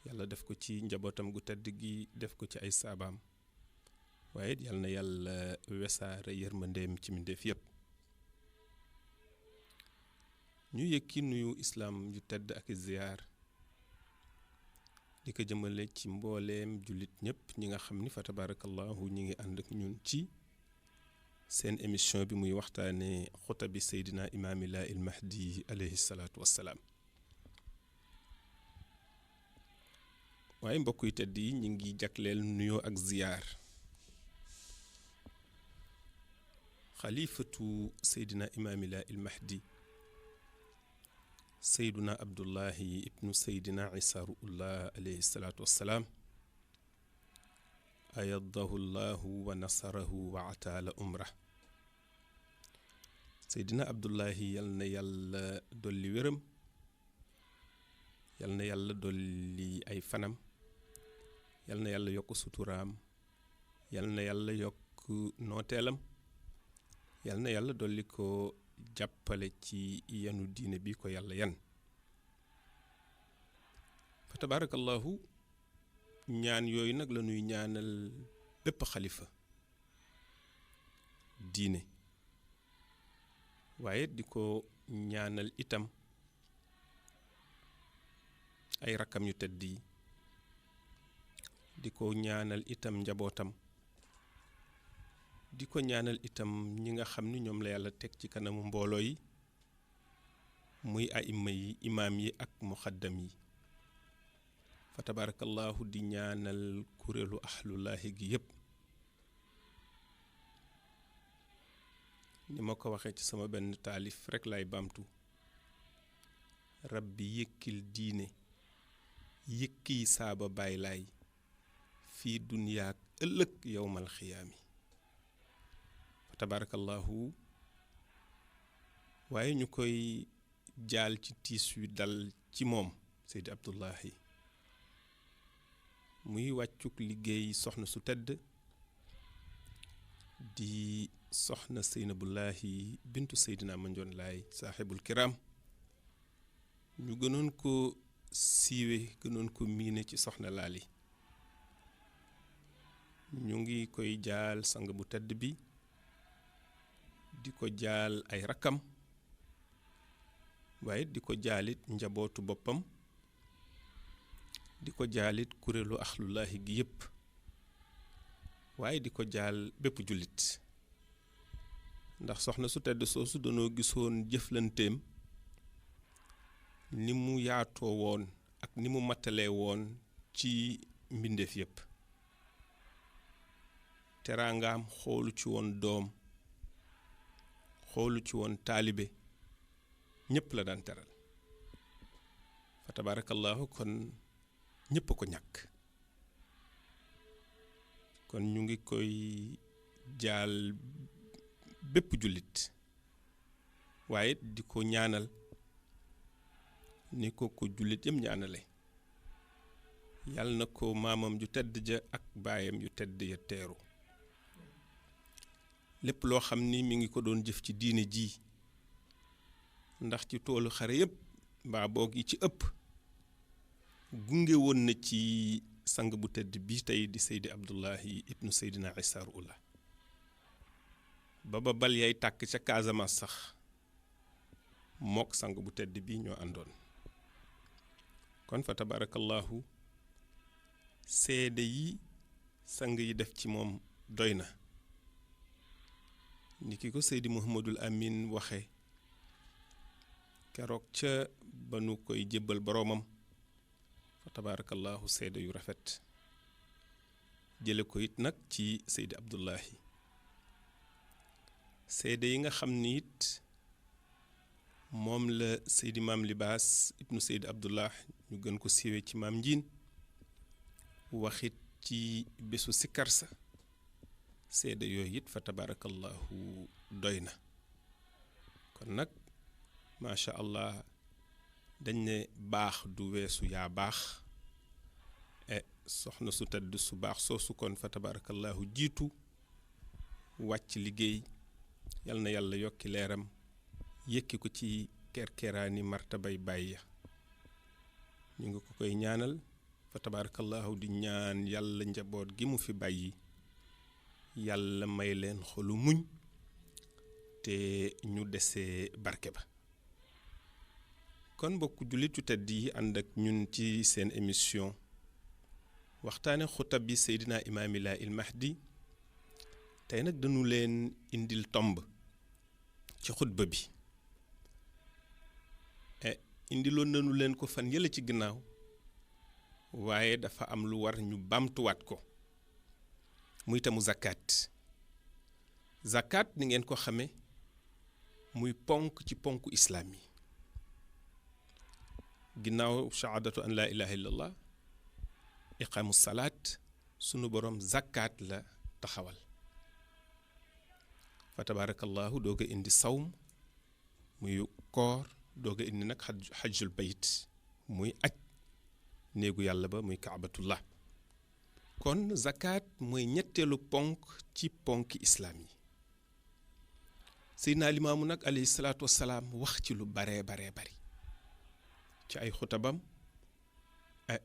yàlla def ko ci njabootam gu tedd gi, def ko ci ay saabaam, waaye yal na yàlla wesaare yërmandeem ci mbindeef yépp. ñu yëkki nuyu islaam yu tedd ak ziyaar di ko jëmale ci mbooleem jullit ñépp ñi nga xam ni fa tabarakallahu ñi ngi ànd ak ñun ci seen émission bi muy waxtaane xutabi seydina imaamillah il mahdi alayhi salaatu wassalaam. waaye mbokk yu tedd yi ñi ngi jagleel nuyoo ak ziyaar xalifatu seydina imaamillah il mahdi seyduna abdullahi ibnu seydina isa ruullah alayhi salaatu wassalaam ayadahu llahu wa nasarahu wa ataala umra. seydina abdullahi yal na yàlla dolli wéram, yal na yàlla dolli ay fanam, yal na yàlla yokk suturaam, yal na yàlla yokk nooteelam, yal na yàlla dolli ko jàppale ci yanu diine bi ko yàlla yan. fa tabarakallahu ñaan yooyu nag la ñuy ñaanal bépp xalifa diine, waaye di ko ñaanal itam ay rakkam yu tedd yi, di ko ñaanal itam njabootam, di ko ñaanal itam ñi nga xam ni ñoom la yàlla teg ci kanamu mbooloo yi muy aima yi, imaam yi ak muxaddam yi. fa tabarakallahu di ñaanal kuréelu ahlullahi gi yépp. ni ma ko waxee ci sama benn taalif rekk lay baamtu, rabbi yëkkil diine yëkkiy saaba baay laay fii duniyaak ëllëg yowmal xiyaami. fa tabarakallahu waaye ñu koy jaal ci tiis wi dal ci moom Seydi Abdullahi, muy wàccuk liggéey soxna su tedd di soxna Seynabullahi bintu Seydina Mandione Laay saaxibul kiram, ñu gënoon ko siiwe gënoon ko miine ci soxna Laali. ñu ngi koy jaal sang bu tedd bi, di ko jaal ay rakkam, waaye di ko jaalit njabootu boppam, di ko jaalit kuréelu axlullahi gi yépp, waaye di ko jaal bépp jullit. ndax soxna su tedd soosu danoo gisoon jëflanteem ni mu yaatoo woon ak ni mu mattalee woon ci mbindeef yépp. teraangaam xoolu ci woon doom, xoolu ci woon taalibe, ñépp la daan teral. fa tabarakallahu kon ñépp a ko ñàkk. kon ñu ngi koy jaal bépp jullit, waaye di ko ñaanal ni ko jullit yam ñaanale. yàlla na ko maamam ju tedd ja ak baayam yu tedd ya teeru. lépp loo xam ni mi ngi ko doon jëf ci diine ji, ndax ci toolu xare yépp mbaa boog yi ci ëpp gunge woon na ci sang bu tedd bi tey di Seydi Abdullahi ibnu Seydina Isa Ruullah. ba bal yay tàkk ca Casamance sax mook sang bu tedd bi ñoo àndoon. kon fa tabarakallahu seede yi sang yi def ci moom doy na. ni ki ko Seydi Muhammadul Amin waxe keroog ca ba nu koy jébbal boroomam, fa tabarakallahu seede yu rafet jële ko it nag ci Seydi Abdullahi. seede yi nga xam ni it moom la Seydi Maam Libaas ibnu Seydi Abdullah ñu gën ko siiwee ci Maam Njiin waxit ci bésu sikkar sa, seede yooyu it fa tabarakallahu doy na. kon nag macha allah dañ ne baax du weesu yaa baax. soxna su tedd su baax soosu kon fa tabarakallahu jiitu wàcc liggéey, yal na yàlla yokki leeram yëkki ko ci kerkeraani martabay bàyyi ya. ñu ngi ko koy ñaanal fa tabarakallahu di ñaan yàlla njaboot gi mu fi bàyyi yàlla may leen xolu muñ te ñu desee barke ba. kon mbokku jullit yu tedd yi ànd ak ñun ci seen émission waxtaane xutab bi Seydina Imaamillah il Mahdi. tey nag dañu leen indil tomb ci xutba bi indiloon nañu leen ko fan yële ci ginnaaw waaye dafa am lu war ñu bamtuwaat ko muy tamu zakat ni ngeen ko xame muy ponk ci ponku islaam yi ginnaaw shahadatu an la ilaha illallah iqaamu salaat sunu borom zakat la taxawal fa tabarakallahu dooga indi sawm muy koor dooga indi nag xajjul bayt muy aj néegu yàlla ba muy kaabatullah kon zakat mooy ñetteelu ponk ci ponki islaam yi Seydina Limaamu nag alayhi salaatu wassalaam wax ci lu baree bari ci ay xutabam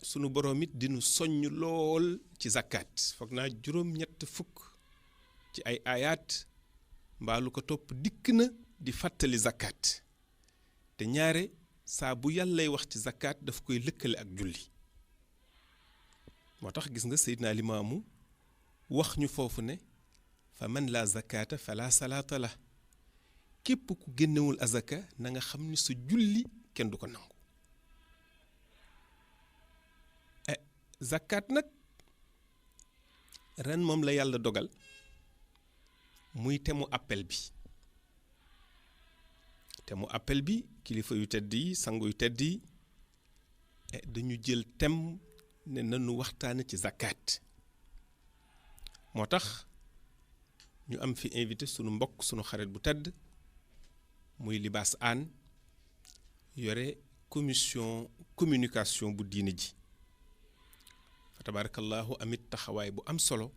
sunu boroom it dinu soññ lool ci zakat foog naa juróom-ñett fukk ci ay ayaat mbaalu ko topp dikk na di fàttali zakat te ñaare saa bu yàllay wax ci zakat daf koy lëkkale ak julli moo tax gis nga Seydina Limaamu wax ñu foofu ne fa man la zakata fala salaata la képp ku génnewul azaka na nga xam ni sa julli kenn du ko nangu zakat nag ren moom la yàlla dogal muy temu appel bi kilifa yu tedd yi sangu yu tedd yi dañu jël tem ne nanu waxtaane ci zakat moo tax ñu am fi invité sunu mbokk sunu xarit bu tedd muy Libaas Aan yore commission communication bu diine ji fa tabarakallahu amit taxawaay bu am solo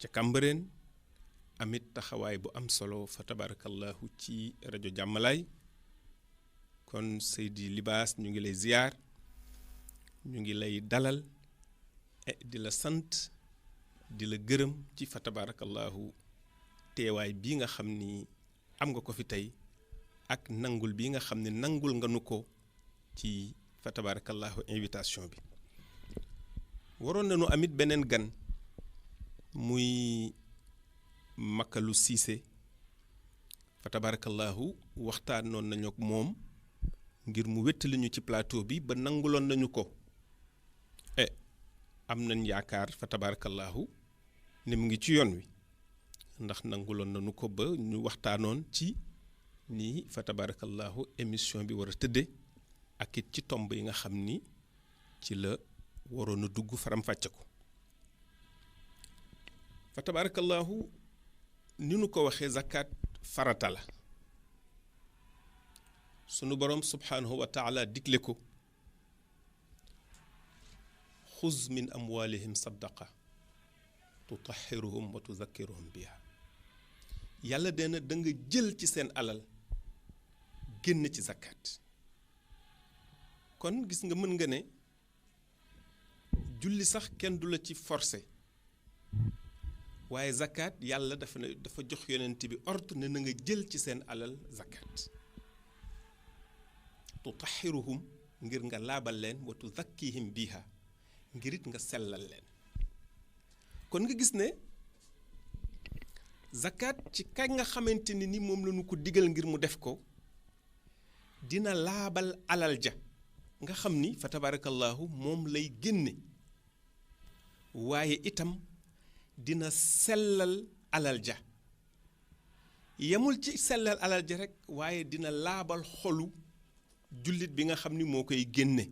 ca Cambérène amit taxawaay bu am solo fa tabarakallahu ci rajo Jàmmalaay kon Seydi Libaas ñu ngi lay ziyaar ñu ngi lay dalal di la sant di la gërëm ci fa tabarakallahu teewaay bii nga xam ni am nga ko fi tey ak nangul bii nga xam ne nangul nga nu ko ci fa tabarakallahu invitation bi waroon nañu amit beneen gan muy Makalu Siise fa tabarakallahu waxtaanoon nañu ak moom ngir mu wéttali ñu ci plateau bi ba nanguloon nañu ko am nañ yaakaar fa tabarakallahu ne mu ngi ci yoon wi ndax nanguloon nañu ko ba ñu waxtaanoon ci ni fa tabarakallahu émission bi war a tëdde ak it ci tomb yi nga xam ni ci la waroon a dugg faram-fàcce ko fa tabarakallahu ni nu ko waxee zakat farata la sunu borom subhanahu wa taala digle ko xuz min amwalihim saddaqa tutahhiruhum wa tuzakkiruhum biha yàlla dena da nga jël ci seen alal génn ci zakat kon gis nga mën nga ne julli sax kenn du la ci forcé waaye zakat yàlla dafa jox yonent bi ordre ne na nga jël ci seen alal zakat tutahhiruhum ngir nga laabal leen wa tuzakkihim biha ngir it nga sellal leen kon nga gis ne zakat ci kañ nga xamante ni moom la ñu ko digal ngir mu def ko dina laabal alal ja nga xam ni fa tabarakallahu moom lay génne waaye itam dina sellal alal ja yemul ci sellal alal ja rek waaye dina laabal xolu jullit bi nga xam ni moo koy génne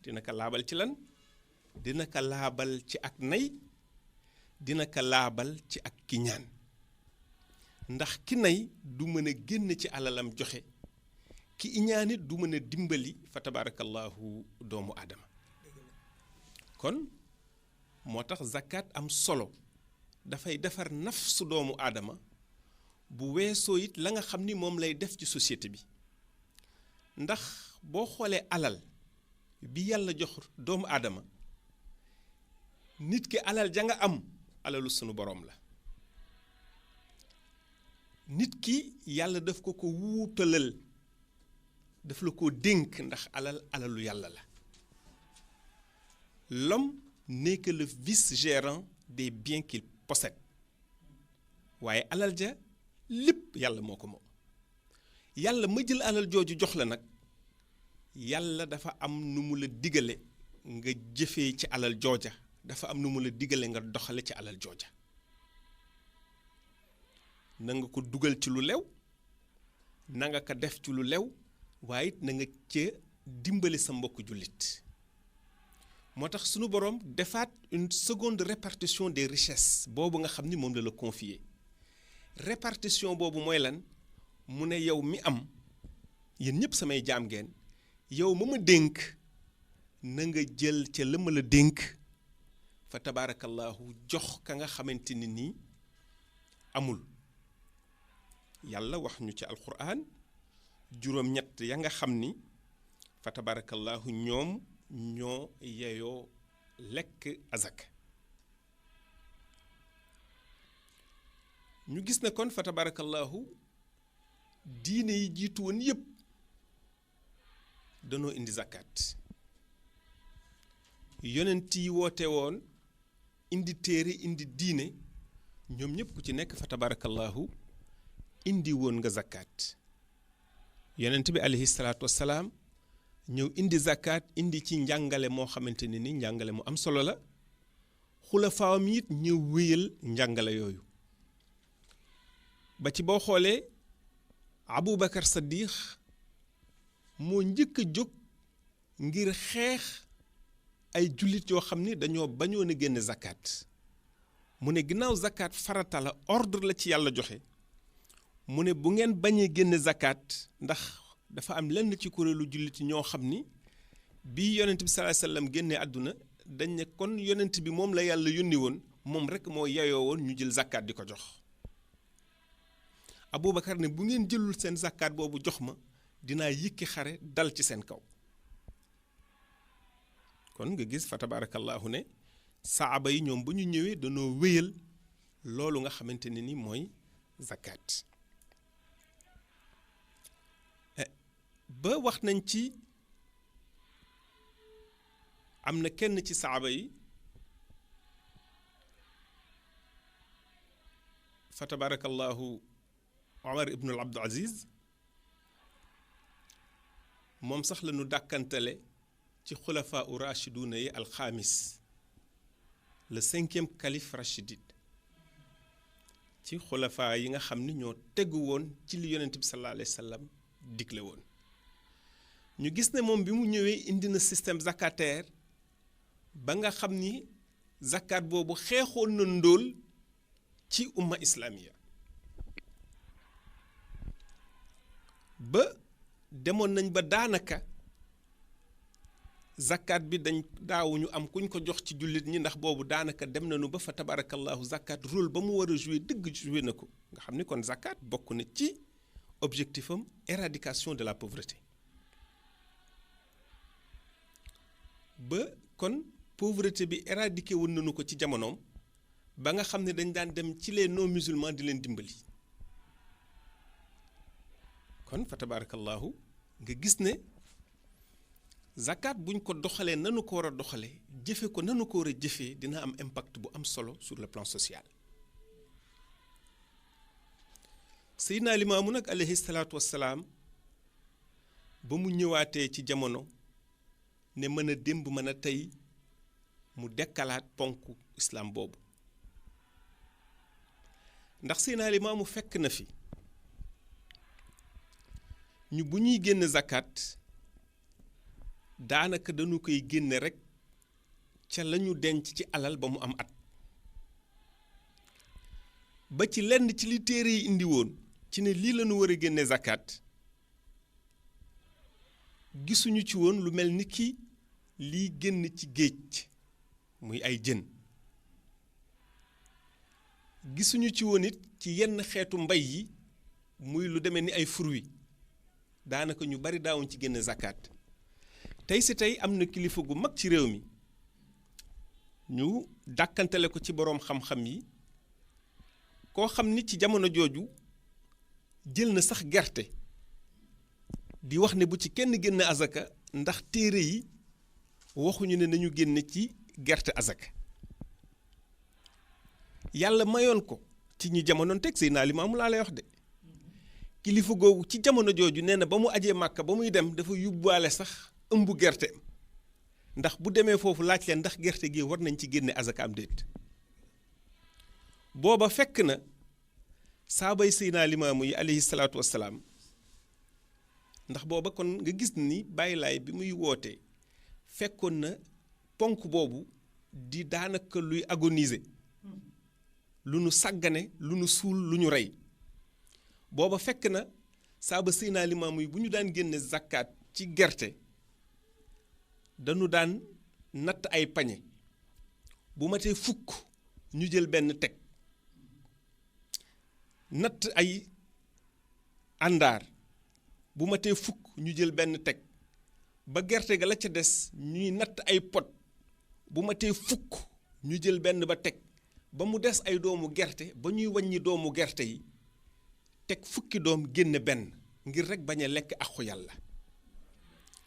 dina ko laabal ci lan dina ko laabal ci ak nay dina ko laabal ci ak kiñaan ndax ki nay du mën a génn ci alalam joxe ki iñaanit du mën a dimbali fa tabarakallahu doomu aadama kon moo tax zakat am solo dafay defar nafsu doomu aadama bu weesoo it la nga xam ni moom lay def ci société bi ndax boo xoolee alal bi yàlla jox doomu aadama nit ki alal ja nga am alalu sunu boroom la nit ki yàlla daf ko wuutalal daf la ko dénk ndax alalu yàlla la l'homme n'est que le vice-gérant des biens qu'il possède waaye alal ja lépp yàlla moo ko moom yàlla ma jël alal jooju jox la nag yàlla dafa am nu mu la digale nga jëfee ci alal jooja dafa am nu mu la digale nga doxale ci alal jooja na nga ko dugal ci lu lew na nga ko def ci lu lew waaye it na nga ca dimbali sa mbokk jullit moo tax sunu boroom defaat une seconde répartition des richesses boobu nga xam ni moom la confier répartition boobu mooy lan mu ne yow mi am yéen ñëpp samay jaam ngeen yow ma dénk na nga jël ca la ma la dénk fa tabaarakallahu jox ka nga xamante ni nii amul yàlla wax ñu ci alquran juróom-ñett ya nga xam ni fa tabaarakallahu ñoom ñoo yeyoo lekk azak ñu gis ne kon fa tabaarakallahu diine yi jiitu woon yépp danoo indi zakat yonent yi woote woon indi téere indi diine ñoom ñëpp ku ci nekk fa tabaarakallahu indi woon nga zakat yonent bi alayhi salaatu wassalaam ñëw indi zakat indi ci njàngale moo xamante ne ni njàngale mu am solo la xulafaawam it ñëw wéyal njàngale yooyu ba ci boo xoolee Aboubacar Saddiq moo njëkk a jóg ngir xeex ay jullit yoo xam ni dañoo bañoon a génne zakat mu ne ginnaaw zakat farata la ordre la ci yàlla joxe mu ne bu ngeen bañee génne zakat ndax dafa am lenn ci kuréelu jullit ñoo xam ni bi yonent bi sallallahu alayhi wasallam génnee àdduna dañ ne kon yonent bi moom la yàlla yónni woon moom rek moo yayoo woon ñu jël zakat di ko jox Aboubacar ne bu ngeen jëlul seen zakat boobu jox ma dinaa yëkki xare dal ci seen kaw kon nga gis fa tabarakallahu ne saaba yi ñoom ba ñu ñëwee danoo wéyal loolu nga xamante ne ni mooy zakat ba wax nañ ci am na kenn ci saaba yi fa tabarakallahu Omar ibnul Abdul Aziz moom sax la ñu dàkkantale ci xulafaa u rachiduna yi alxaamis le 5e calife rachidide ci xulafaa yi nga xam ni ñoo tegu woon ci li yonent bi sallallahu alayhi wa sallam digle woon ñu gis ne moom bi mu ñëwee indi na système zakataire ba nga xam ni zakat boobu xeexoon na ndóol ci umma islamiya ba demoon nañ ba daanaka zakat bi dañ daawuñu am kuñ ko jox ci jullit ñi ndax boobu daanaka dem nañu ba fa tabarakallahu zakat rôle ba mu war a jouer dëgg jouer na ko nga xam ni kon zakat bokk na ci objectif am éradication de la pauvreté ba kon pauvreté bi éradiqué woon nañu ko ci jamonoom ba nga xam ne dañ daan dem ci les non musulmans di leen dimbali kon fa tabarakallahu nga gis ne zakat buñ ko doxalee nanu ko war a doxalee jëfe ko nanu ko war a jëfee dina am impact bu am solo sur le plan social Seydina Limaamu nag alayhi salaatu wassalaam ba mu ñëwaatee ci jamono ne mën a démb mën a tey mu dekkalaat ponk islam boobu ndax Seydina Limaamu fekk na fi ñu bu ñuy génn zakat daanaka dañu koy génne rek ca lañu denc ci alal ba mu am at ba ci lenn ci li téere yi indi woon ci ne lii lañu war a génne zakat gisuñu ci woon lu mel ni ki lii génn ci géej muy ay jën gisuñu ci woon it ci yenn xeetu mbay yi muy lu demee ni ay fruits daanaka ñu bari daawuñ ci génne zakat tey si tey am na kilifa gu mag ci réew mi ñu dàkkantale ko ci boroom xam-xam yi koo xam ni ci jamono jooju jël na sax gerte di wax ne bu ci kenn génn azaka ndax téere yi waxuñu ne nañu génn ci gerte azaka yàlla mayoon ko ci ñi jamonoon teg Seydina Limaamu laa lay wax de kilifa googu ci jamono jooju nee na ba mu ajee Màkka ba muy dem dafa yóbbaale sax ëmb gerte ndax bu demee foofu laaj leen ndax gerte gi war nañ ci génne azaka am déet booba fekk na saabay Seydina Limaamu yi alayhi salaatu wassalaam ndax booba kon nga gis ni Baay Laay bi muy woote fekkoon na ponk boobu di daanaka luy agoniser lu nu sàggane lu nu suul lu ñu rey booba fekk na saaba Seydina Limaamu yi bu ñu daan génne zakkaat ci gerte dañu daan natt ay pañe bu matee fukk ñu jël benn teg natt ay àndaar bu matee fukk ñu jël benn teg ba gerte ga la ca des ñuy natt ay pot bu matee fukk ñu jël benn ba teg ba mu des ay doomu gerte ba ñuy wàññi doomu gerte yi teg fukki doom génne benn ngir rekk bañ a lekk aqu yàlla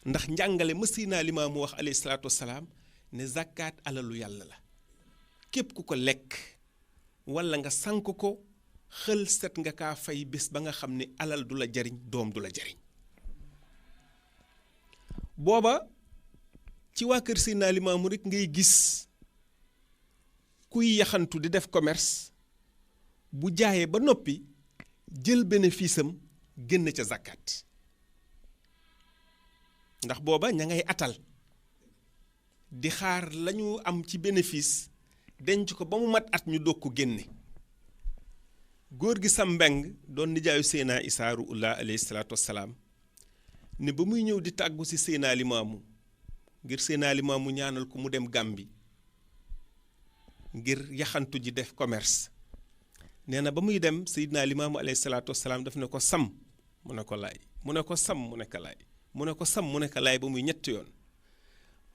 ndax njàngale ma Seydina Limaamu wax alayhi salaatu wassalaam ne zakkaat alalu yàlla la képp ku ko lekk walla nga sànk ko xël set nga kaa fay bés ba nga xam ne alal du la jariñ doom du la jariñ booba ci waa kër Seydina Limaamu rekk ngay gis kuy yaxantu di def commerce bu jaayee ba noppi jël bénéfice am génn ca zakkaat ndax booba ña ngay atal di xaar lañu am ci bénéfice denc ko ba mu mat at ñu doog ko génne góor gi Sam Mbeng doon nijaayu Seydina Isaa Ruuhullah alayhi salaatu wassalaam ne ba muy ñëw di tàggu ci Seydina Limaamu ngir Seydina Limaamu ñaanal ko mu dem Gàmbi ngir yaxantu ji def commerce nee na ba muy dem Seydina Limaamu alayhi salaatu wassalaam daf ne ko Sam mu ne ko laay mu ne ko Sam mu ne ko laay mu ne ko Sam mu ne ko laay ba muy ñetti yoon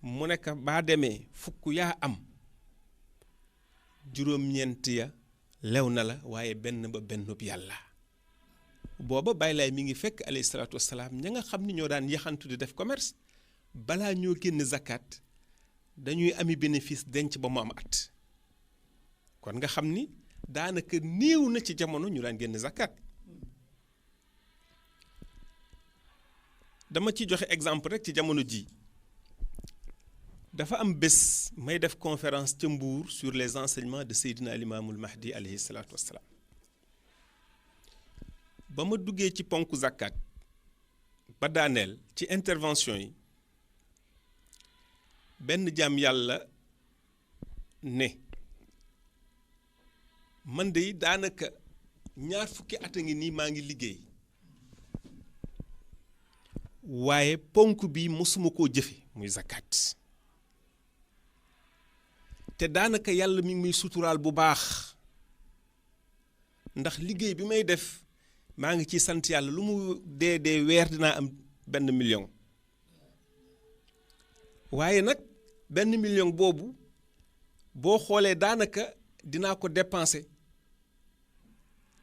mu ne ko baa demee fukk yaa am juróom-ñeent ya lew na la waaye benn ba bennub yàlla booba Baay Laay mi ngi fekk alayhi salaatu wassalaam ña nga xam ni ñoo daan yaxantu di def commerce balaa ñoo génn zakat dañuy ami bénéfice denc ba mu am at kon nga xam ni daanaka néew na ci jamono ñu daan génn zakat dama ci joxe exemple rek ci jamono ji dafa am bés may def conférence ca Mbour sur les enseignements de Seydina Limaamul Mahdi alayhi salaatu wassalaam ba ma duggee ci ponku zakat ba daaneel ci intervention yi benn jaam yàlla ne man de daanaka ñaar fukki at a ngi nii maa ngi liggéey waaye ponk bi mosuma koo jëfe muy zakat te daanaka yàlla mi ngi muy suturaal bu baax ndax liggéey bi may def maa ngi ci sant yàlla lu mu dee weer dinaa am 1 million waaye nag 1 million boobu boo xoolee daanaka dinaa ko dépenser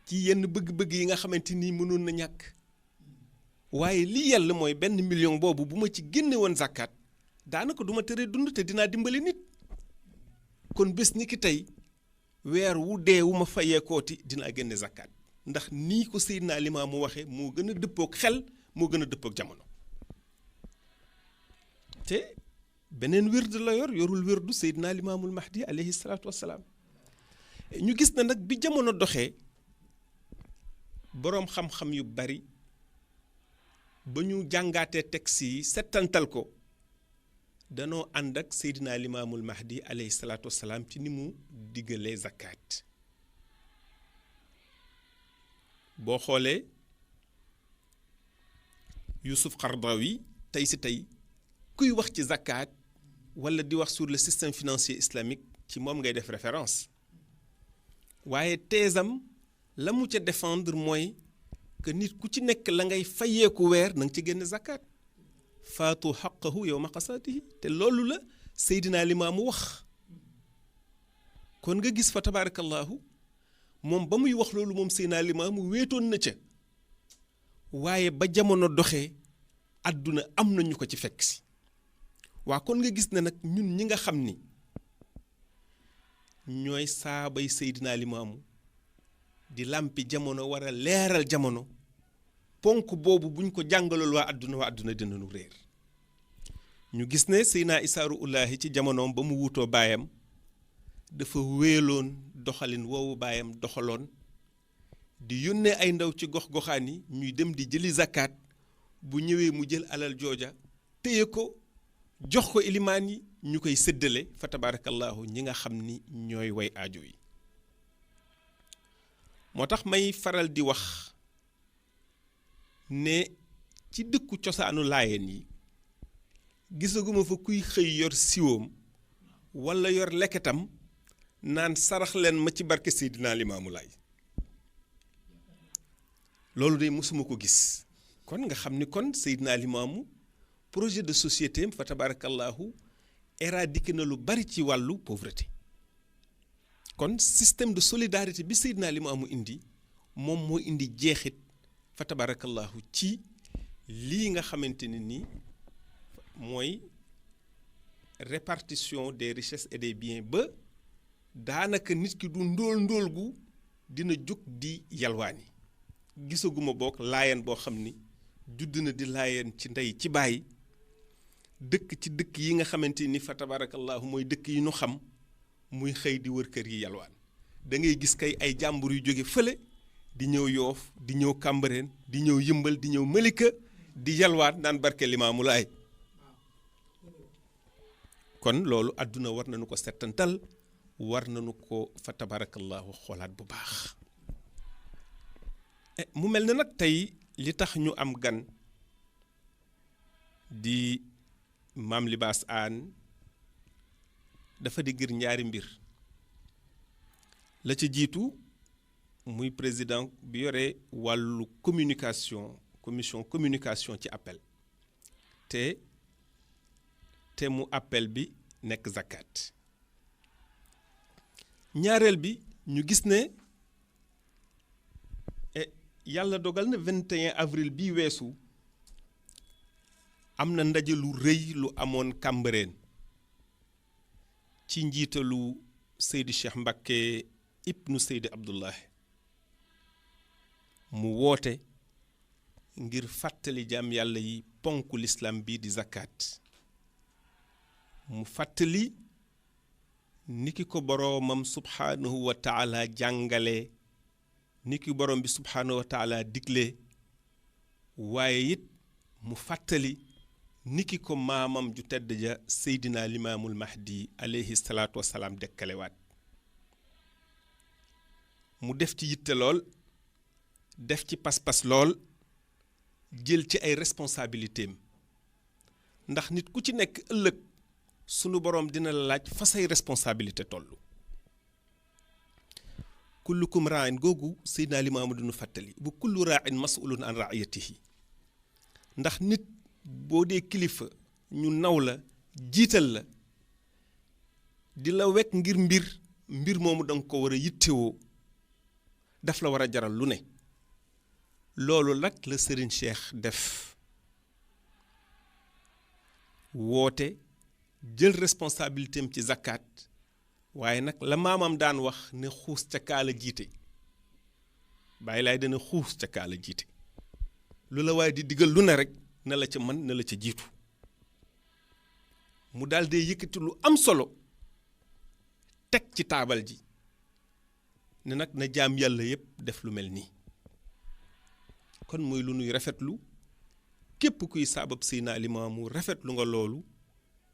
ci yenn bëgg-bëgg yi nga xamante ni mënoon na ñàkk waaye li yàlla mooy 1 million boobu bu ma ci génne woon zakat daanaka du ma tere dund te dinaa dimbali nit kon bés ni ki tey weer wu dee wu ma fayee kooti dinaa génne zakat ndax nii ko Seydina Limaamu waxe moo gën a dëppook xel moo gën a dëppook jamono te beneen wird la yorul wirdu Seydina Limaamul Mahdi alayhi salaatu wassalaam ñu gis na nag bi jamono doxee boroom xam-xam yu bari ba ñu jàngaatee texte yi settantal ko danoo ànd ak Seydina Limaamul Mahdi alayhi salaatu wassalaam ci ni mu diggalee zakat boo xoolee Yusuf Qaradawi tey si tey kuy wax ci zakat walla di wax sur le système financier islamique ci moom ngay def référence waaye teesam la mu ca défendre mooy que nit ku ci nekk la ngay fayeeku weer na nga ci génn zakat faatu xaqahu yowma qasaatihi te loolu la Seydina Limaamu wax kon nga gis fa tabarakallahu moom ba muy wax loolu moom Seydina Limaamu wéetoon na ca waaye ba jamono doxee àdduna am na ñu ko ci fekk si waa kon nga gis ne nag ñun ñi nga xam ni ñooy saabay Seydina Limaamu di làmpi jamono war a leeral jamono ponk boobu buñ ko jàngalool waa àdduna dinañu réer ñu gis ne Seydina Isaa Ruuhullaahi ci jamonoom ba mu wutoo baayam dafa wéeloon doxalin woowu baayam doxaloon di yónnee ay ndaw ci gox-goxaan yi ñuy dem di jëli zakat bu ñëwee mu jël alal jooja téye ko jox ko ilimaan yi ñu koy séddale fa tabarakallahu ñi nga xam ni ñooy way aajo yi moo tax may faral di wax ne ci dëkku cosaanu laayeen yi gisaguma fa kuy xëy yor siwoom walla yor leketam naan sarax leen ma ci barke Seydina Limaamu Laay loolu de mësuma ko gis kon nga xam ni kon Seydina Limaamu projet de société am fa tabarakallahu éradiqué na lu bari ci wàllu pauvreté kon système de solidarité bi Seydina Limaamu indi moom moo indi jeexit fa tabarakallahu ci lii nga xamante ne ni mooy répartition des richesses et des biens ba daanaka nit ki du ndóol gu dina jóg di yalwaani gisaguma bokk laayeen boo xam ni judd na di laayeen ci ndey ci baay dëkk ci dëkk yi nga xamante ni fa tabarakallahu mooy dëkk yi ñu xam muy xëy di wër kër yi yalwaan da ngay gis kay ay jàmbur yu jóge fële di ñëw Yoof di ñëw Kàmbareen di ñëw Yëmbal di ñëw Malika di yalwaan naan barke Limaamu Laay kon loolu àdduna war nañu ko settantal war nañu ko fa tabarakallahu xoolaat bu baax mu mel ne nag tey li tax ñu am gan di Maam Libaas Aan dafa di ngir ñaari mbir la ca jiitu muy président bi yore wàllu commission communication ci appel te mu appel bi nekk zakat ñaareel bi ñu gis ne yàlla dogal na 21 avril bii weesu am na ndaje lu rëy lu amoon Kàmbareen ci njiitalu Seydi Cheikh Mbacké ibnu Seydi Abdullah mu woote ngir fàttali jaam yàlla yi ponku lislaam bi di zakat mu fàttali niki ko boroomam subhaanahu wa taala jàngale niki borom bi subhaanahu wa taala digle waaye it mu fàttali niki ko maamam ju tedd ja Seydina Limaamul Mahdi alayhi salaatu wasalaam dekkalewaat mu def ci yitte lool def ci pas-pas lool jël ci ay responsabilitéem ndax nit ku ci nekk ëllëg sunu boroom dina la laaj fa say responsabilité tollu kullukum raa'in googu Seydina Limaamu dinu fàttali bu kullu raa'in mas'ulun an ra'iyatihi ndax nit boo dee kilifa ñu naw la jiital la di la wekk ngir mbir moomu danga ko war a yittewoo daf la war a jaral lu ne loolu nag la Serigne Cheikh def woote jël responsabilité am ci zakat waaye nag la maamam daan wax ne xuus ca kaala jiite bàyyi laay dana xuus ca kaala jiite lu la waaye di digal lu ne rek na la ca mën na la ca jiitu mu daal dee yëkkati lu am solo teg ci taabal ji ne nag na jaam yàlla yépp def lu mel nii kon mooy lu nuy rafetlu képp kuy saabab Seydina Limaamu rafetlu nga loolu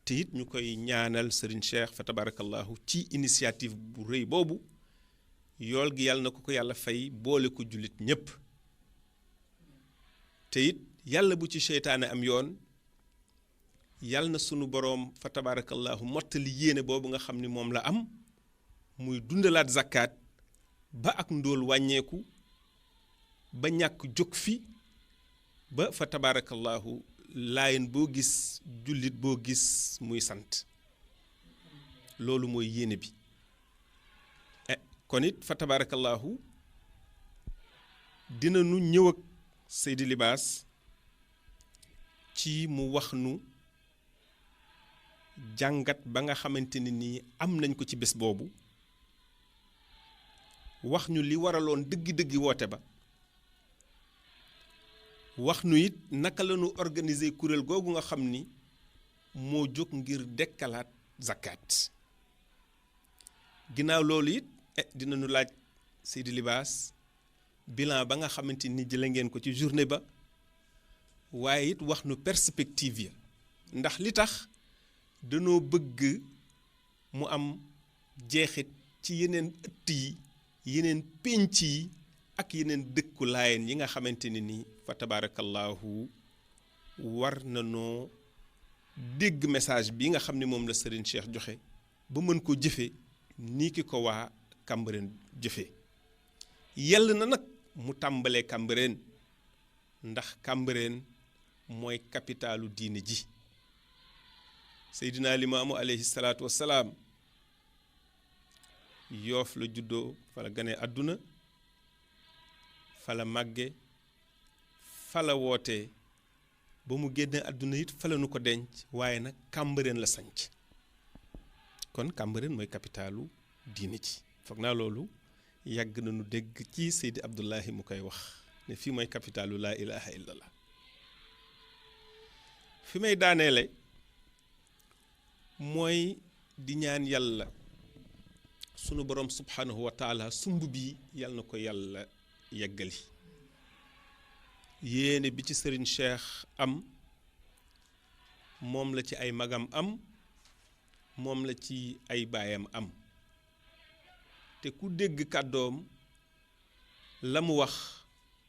te it ñu koy ñaanal Serigne Cheikh fa tabarakallahu ci initiative bu rëy boobu yool gi yàlla na ko yàlla fay boole ko jullit ñépp te it yàlla bu ci seytaane am yoon yàlla na sunu boroom fa tabarakallahu mottali yéene boobu nga xam ni moom la am muy dundalaat zakat ba ak ndóol wàññeeku ba ñàkk jóg fi ba fa tabarakallahu laayen boo gis jullit boo gis muy sant loolu mooy yéene bi kon it fa tabarakallahu dina nu ñëw ak Seydi Libaas ci mu wax nu jàngat ba nga xamante ni nii am nañ ko ci bés boobu wax ñu li waraloon dëggi-dëggi woote ba wax nu it naka la ñu organiser kuréel googu nga xam ni moo jóg ngir dekkalaat zakat ginnaaw loolu it dinañu laaj Seydi Libaas bilan ba nga xamante ni jële ngeen ko ci journée ba waaye it wax nu perspective ya ndax li tax danoo bëgg mu am jeexit ci yeneen ëtt yi yeneen pénc yi ak yeneen dëkku laayeen yi nga xamante ne ni fa tabarakallahu war na noo dégg message bi nga xam ne moom la Serigne Cheikh joxe ba mën ko jëfe nii ki ko waa Cambérène jëfe yell na nag mu tàmbalee Cambérène ndax Cambérène mooy capitalu diine ji Seydina Limaamu alayhi salaatu wassalaam Yoof la juddoo fa la gane àdduna fa la màgge fa la wootee ba mu génne àdduna it fa la nu ko denc waaye nag Cambérène la sanc kon Cambérène mooy capitalu diine ji foog naa loolu yàgg na nu dégg ci Seydi Abdullahi mu koy wax ne fii mooy capitalu laa ilaha illallah fi may daaneele mooy di ñaan yàlla sunu borom subhanahu wa taala sumb bi yàlla na ko yàlla yeggali yéene bi ci Serigne Cheikh am moom la ci ay magam am moom la ci ay baayam am te ku dégg kàddoom la mu wax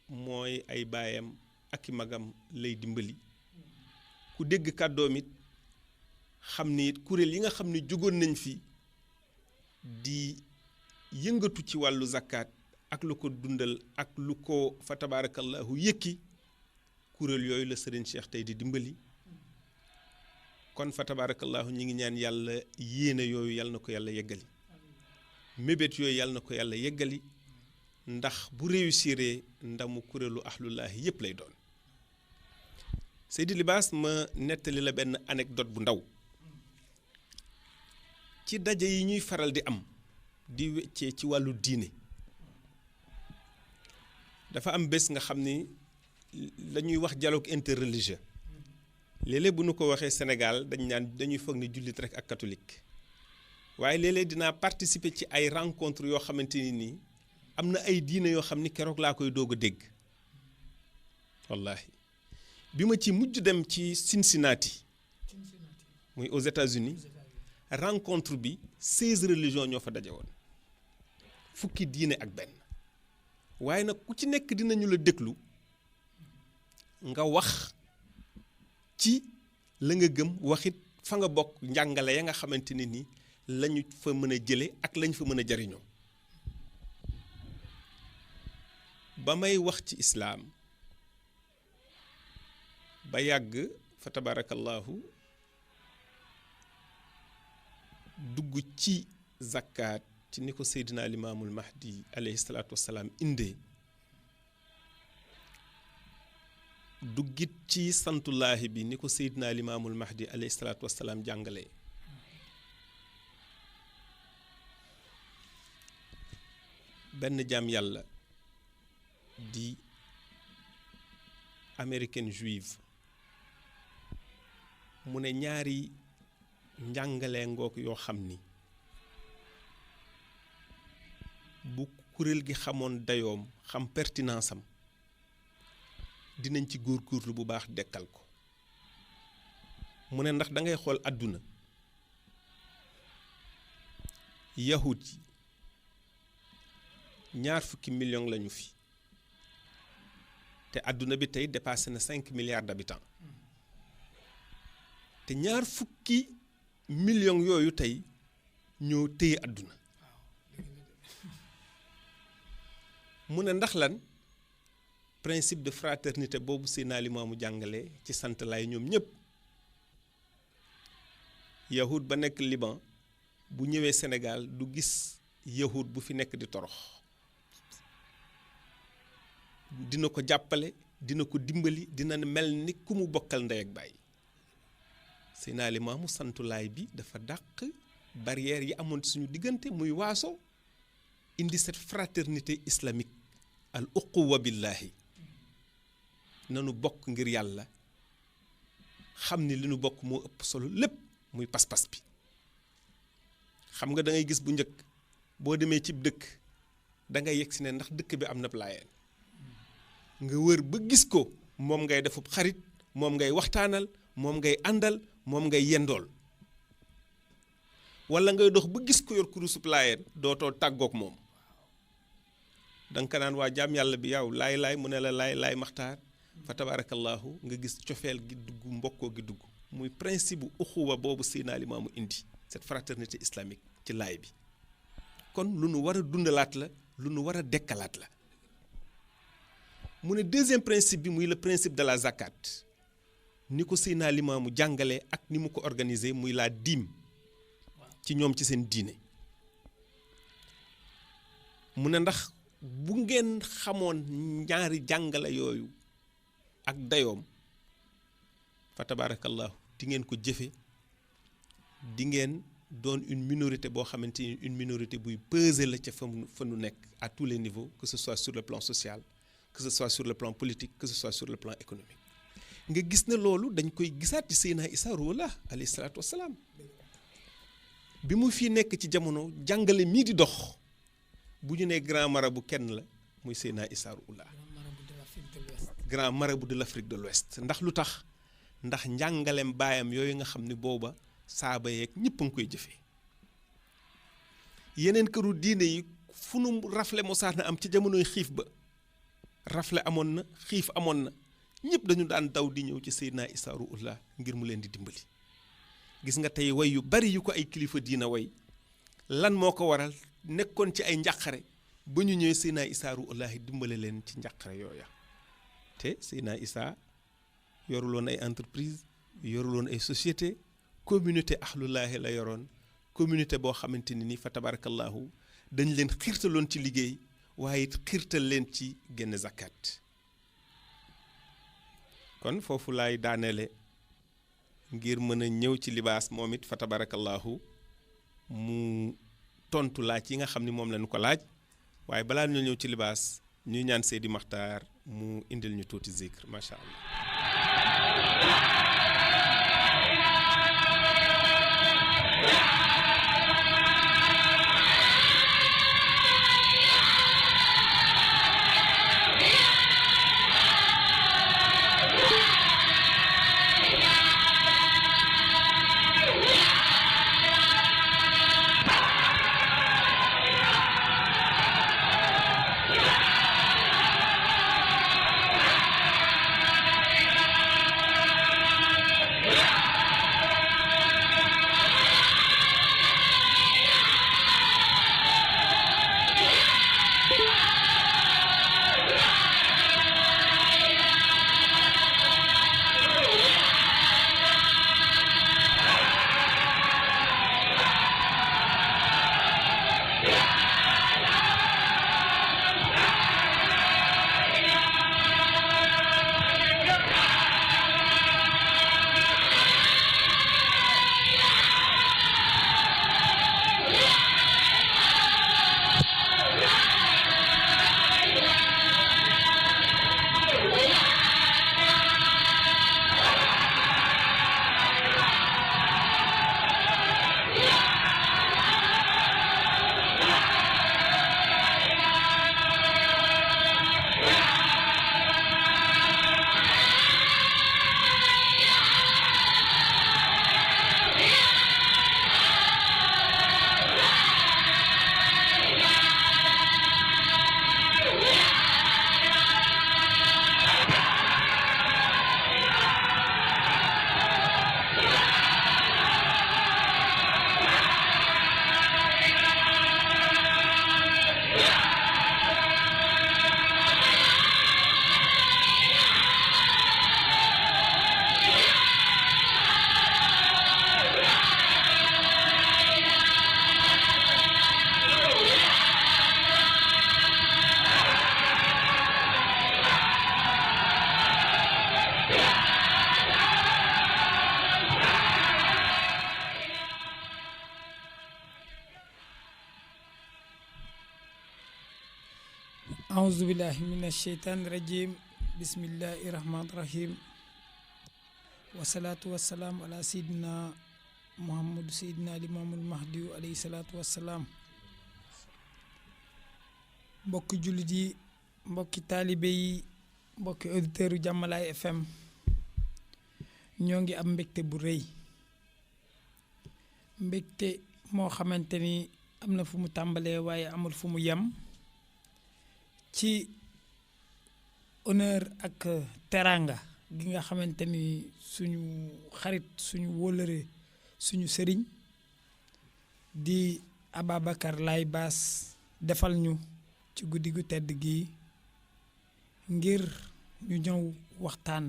mooy ay baayam ak i magam lay dimbali ku dégg kàddoom it xam ni it kuréel yi nga xam ni jógoon nañ fi di yëngatu ci wàllu zakkaat ak lu ko dundal ak lu ko fa tabarakallahu yëkki kuréel yooyu la Serigne Cheikh tey di dimbali kon fa tabarakallahu ñi ngi ñaan yàlla yéene yooyu yàlla na ko yàlla yeggali mébét yooyu yàlla na ko yàlla yeggali ndax bu réussiree ndamu kuréelu ahlullahi yépp lay doon Seydi Libaas ma nettali la benn anecdote bu ndaw ci daje yi ñuy faral di am di weccee ci wàllu diine dafa am bés nga xam ni la ñuy wax dialogue interreligieux léeg-léeg bu nu ko waxee Sénégal dañuy foog ni jullit rek ak catholique waaye léeg-léeg dinaa participer ci ay rencontre yoo xamante ni nii am na ay diine yoo xam ni keroog laa koy doog a dégg wallahi bi ma ci mujj dem ci Cincinnati muy aux États-Unis rencontre bi 16 religions ñoo fa daje woon fukki diine ak benn waaye nag ku ci nekk dinañu la déglu nga wax ci la nga gëm waxit fa nga bokk njàngale ya nga xamante ne ni lañu fa mën a jële ak lañ fa mën a jariñoo ba may wax ci islaam ba yàgg fa tabarakallahu dugg ci zakkaat ci ni ko Seydina Limaamul Mahdi alayhi salaatu wassalaam indee duggit ci santullaahi bi ni ko Seydina Limaamul Mahdi alayhi salaatu wassalaam jàngale benn jaam yàlla di américaine juive mu ne ñaari njàngale ngoog yoo xam ni bu kuréel gi xamoon dayoom xam pertinence am dinañ ci góorgóorlu bu baax dekkal ko mu ne ndax da ngay xool àdduna yahud yi 20 millions lañu fi te àdduna bi tey dépassé na 5 milliards d'habitants te 20 millions yooyu tey ñoo téye àdduna mu ne ndax lan principe de fraternité boobu Seydina Limaamu jàngale ci sant laay ñoom ñëpp yahud ba nekk Liban bu ñëwee Sénégal du gis yahud bu fi nekk di torox dina ko jàppale dina ko dimbali dina mel ni ku mu bokkal ndey ak baay Seydina Limaamu santulaay bi dafa dàq barrière yi amoon suñu diggante muy waaso indi cette fraternité islamique al uquwa billahi nanu bokk ngir yàlla xam ni li nu bokk moo ëpp solo lépp muy pas-pas bi xam nga da ngay gis bu njëkk boo demee cib dëkk da ngay yegg si ne ndax dëkk bi am na laayeen nga wër ba gis ko moom ngay defub xarit moom ngay waxtaanal moom ngay àndal moom ngay yendool wala ngay dox ba gis ko yor kurusub laayeen dootoo tàggoog moom danga ko naan waa jaam yàlla bi yow laay mu ne la laay maxtaar fa tabarakallahu nga gis cofeel gi dugg mbokkoo gi dugg muy principe bu uxuwa boobu Seydina Limaamu indi cette fraternité islamique ci laay bi kon lu nu war a dundalaat la lu nu war a dekkalaat la mu ne deuxième principe bi muy le principe de la zakat ni ko Seydina Limaamu jàngalee ak ni mu ko organiser muy la dîme ci ñoom ci seen diine mu ne ndax bu ngeen xamoon ñaari jàngale yooyu ak dayoom fa tabarakallahu di ngeen ko jëfe di ngeen doon une minorité boo xamante ni une minorité buy peser la ca fa nu nekk à tous les niveaux que ce soit sur le plan social que ce soit sur le plan politique que ce soit sur le plan économique nga gis ne loolu dañ koy gisaat ci Seydina Issa Ruuhullah alayhi salaatu wassalaam bi mu fii nekk ci jamono jàngale mii di dox bu ñu nee grand marabout kenn la muy Seydina Issa Ruuhullah grand marabout de l'Afrique de l'Ouest ndax lu tax ndax njàngalem baayam yooyu nga xam ne booba saaba yeeg ñëpp a ngi koy jëfee yeneen këru diine yi fu nu rafle mosaat na am ci jamonoy xiif ba rafle amoon na xiif amoon na ñëpp dañu daan daw di ñëw ci Seydina Issa Ruuhullah ngir mu leen di dimbali gis nga tey way yu bari yu ko ay kilifa diina way lan moo ko waral nekkoon ci ay njàqare ba ñu ñëwee Seydina Issa Ruuhullah dimbale leen ci njàqare yooya te Seydina Issa yoruloon ay entreprise yoruloon ay société communauté ahlullaahi la yoroon communauté boo xamante ni fa tabarakallahu dañ leen xiirtaloon ci liggéey waaye it xiirtal leen ci génn zakat kon foofu laay daaneele ngir mën a ñëw ci libaas moom it fa tabarakallahu mu tontu laaj yi nga xam ni moom lañu ko laaj waaye balaa ñu ñëw ci libaas ñuy ñaan Seydi Maxtaar mu indil ñu tuuti zikr macha allah. أعوذ بالله من الشيطان الرجيم بسم الله الرحمن الرحيم والصلاة والسلام على سيدنا محمد سيدنا الإمام المهدي عليه الصلاة والسلام mbokki jullit yi mbokki taalibe yi mbokki auditeurs yu Jàmmalaay FM ñoo ngi am mbégte bu rëy mbégte moo xamante ni am na fu mu tàmbalee waaye amul fu mu yem ci honneur ak teranga gi nga xamante ni suñu xarit suñu wóllëre suñu sëriñ di Ababacar Laye Basse defal ñu ci guddi gu tedd gi ngir ñu ñëw waxtaan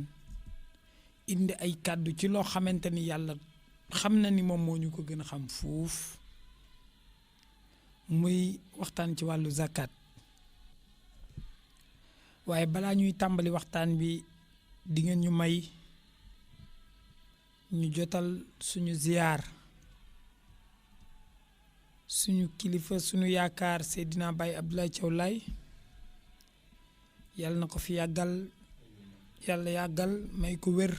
indi ay kàddu ci loo xamante ni yàlla xam na ni moom moo ñu ko gën a xam fuuf muy waxtaan ci wàllu zakat waaye balaa ñuy tàmbali waxtaan bi di ngeen ñu may ñu jotal suñu ziyaar suñu kilifa suñu yaakaar Seydina Baye Abdoulaye Thiaw Laye yàlla na ko fi yàggal yàlla yàggal may ko wér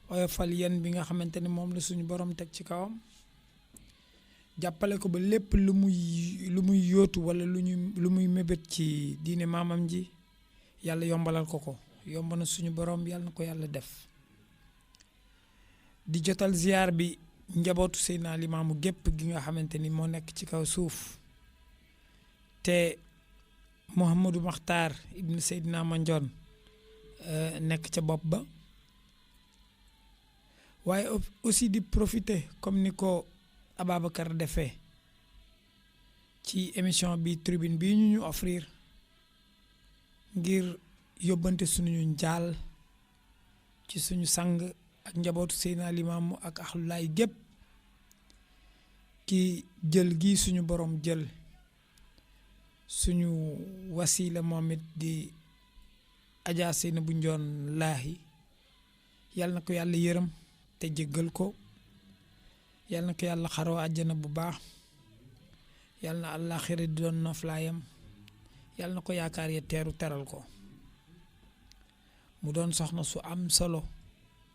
oyofal yen bi nga xamante ni moom la suñu borom teg ci kawam jàppale ko ba lépp lu muy yóotu wala lu muy mébét ci diine maamam ji yàlla yombalal ko yomb na suñu borom yàlla na ko yàlla def di jotal ziyaar bi njabootu Seydina Limaamu gépp gi nga xamante ni moo nekk ci kaw suuf te Mouhamadou Makhtar ibn Seydina Mandione nekk ca bopp ba waaye aussi di profiter comme ni ko Ababacar defee ci émission bi tribune bi ñu offrir ngir yóbbante suñu njaal ci suñu sang ak njabootu Seydina Limaamu ak Ahlu Laay gépp ki jël gi suñu borom jël suñu wasila moom it di Adja Seynabou Ndione Lahi yàlla na ko yàlla yërëm te jéggal ko yàlla na ko yàlla xaroo àjjana bu baax yàlla na àllaaxira di doon noflaayam yàlla na ko yaakaar ya teeru teral ko mu doon soxna su am solo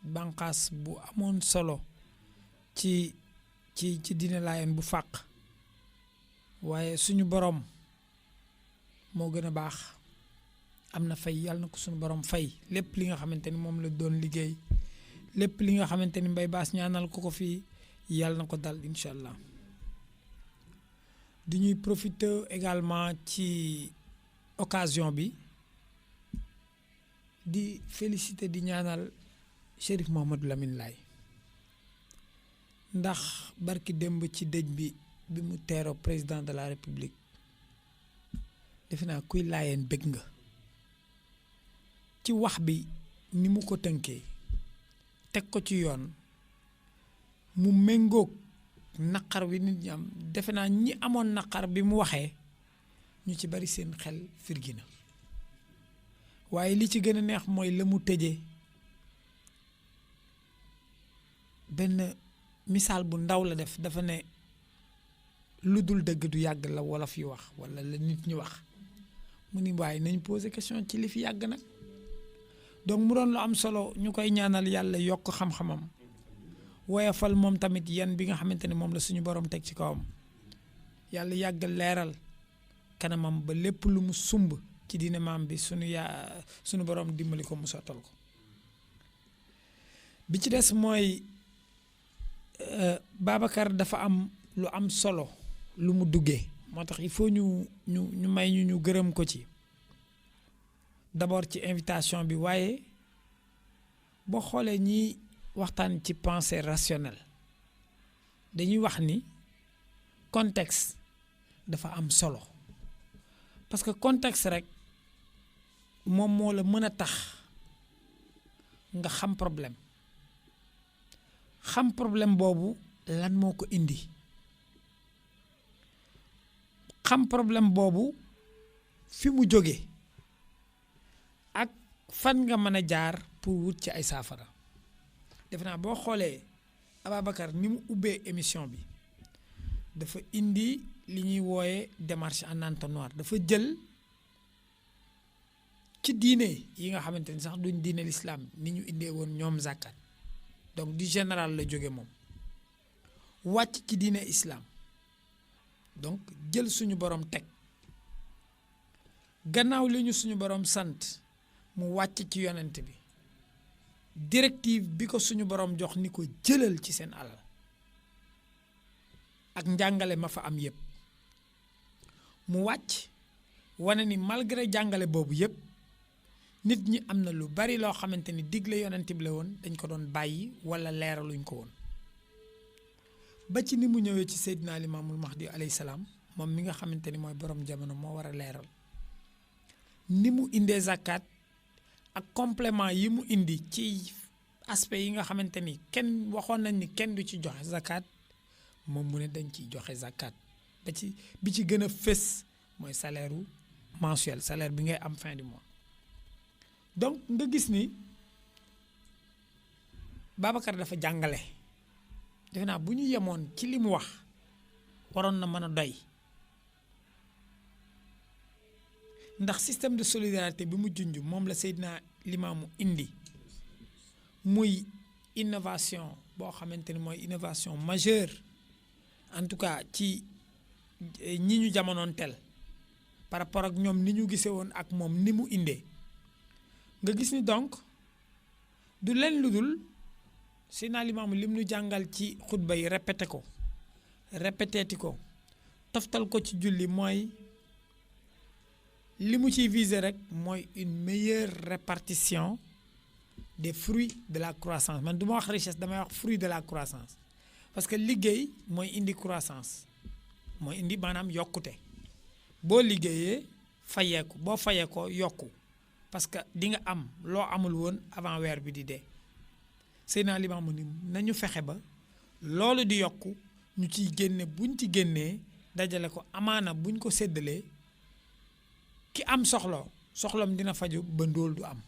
banqaas bu amoon solo ci diine Laayeen bu fàq waaye suñu borom moo gën a baax am na fay yàlla na ko suñu borom fay lépp li nga xamante ni moom la doon liggéey lépp li nga xamante ni Mbaye Bass ñaanal ko fii yàlla na ko dal incha allah di ñuy profiter également ci occasion bi di féliciter di ñaanal Chérif Mouhamadou Lamine Laye ndax barki démb ci dëj bi mu teeroo président de la république defe naa kuy laayeen bëgg nga ci wax bi ni mu ko tënkee teg ko ci yoon mu méngoog naqar wi nit ñi am defe naa ñi amoon naqar bi mu waxee ñu ci bari seen xel firgi na waaye li ci gën a neex mooy la mu tëjee benn misaal bu ndaw la def dafa ne lu dul dëgg du yàgg la wolof yi wax walla la nit ñi wax mu ni waaye nañ poser question ci li fi yàgg nag donc mu doon lu am solo ñu koy ñaanal yàlla yokk xam-xamam woyofal moom tamit yan bi nga xamante ne moom la suñu borom teg ci kawam yàlla yàgg leeral kanamam ba lépp lu mu sumb ci diine maam bi suñu borom dimbali ko mu sottal ko bi ci des mooy Babacar dafa am lu am solo lu mu duggee moo tax il faut ñu may ñu gërëm ko ci d'abord ci invitation bi waaye boo xoolee ñi waxtaan ci pensée rationnelle dañuy wax ni contexte dafa am solo parce que contexte rek moom moo la mën a tax nga xam problème boobu lan moo ko indi xam problème boobu fi mu jóge ak fan nga mën a jaar pour wut ci ay saafara defe naa boo xoolee Ababacar ni mu ubbee émission bi dafa indi li ñuy wooye démarche en entonnoir dafa jël ci diine yi nga xamante ni sax duñ diine l'islam ni ñu indee woon ñoom zakat donc du général la jóge moom wàcc ci diine islam donc jël suñu borom teg gannaaw li ñu suñu borom sant mu wàcc ci yonent bi directive bi ko suñu borom jox ni ko jëlal ci seen alal ak njàngale ma fa am yépp mu wàcc wane ni malgré jàngale boobu yépp nit ñi am na lu bari loo xamante ni digle yonent bi la woon dañ ko doon bàyyi wala leeraluñ ko woon ba ci ni mu ñëwee ci Seydina Limaamul Mahdi alayhi salaam moom mi nga xamante ni mooy borom jamono moo war a leeral ni mu indee zakat ak complément yi mu indi ci aspect yi nga xamante ni kenn waxoon nañ ni kenn du ci joxe zakat moom mu ne dañ ciy joxe zakat ba ci bi ci gën a fës mooy salaire mensuel salaire bi ngay am fin du mois donc nga gis ni Babacar dafa jàngale defe naa bu ñu yemoon ci li mu wax waroon na mën a doy ndax système de solidarité bi mu junj moom la Seydina Limaamu indi muy innovation boo xamante ni mooy innovation majeure en tout cas ci ñi ñu jamonoon tel par rapport ak ñoom ni ñu gisee woon ak moom ni mu indee nga gis ni donc du leen lu dul Seydina Limaamu lim nu jàngal ci xutba yi répététi ko toftal ko ci julli mooy li mu ciy viser rek mooy une meilleure répartition des fruits de la croissance man du ma wax richesse damay wax fruit de la croissance parce que liggéey mooy indi croissance mooy indi maanaam yokkute boo liggéeyee fayeeku boo fayeekoo yokku parce que di nga am loo amul woon avant weer bi di dee Seydina Limaamu ni nañu fexe ba loolu di yokku ñu ciy génne buñ ci génnee dajale ko amaana buñ ko séddalee ki am soxlam dina faju ba ndóol du am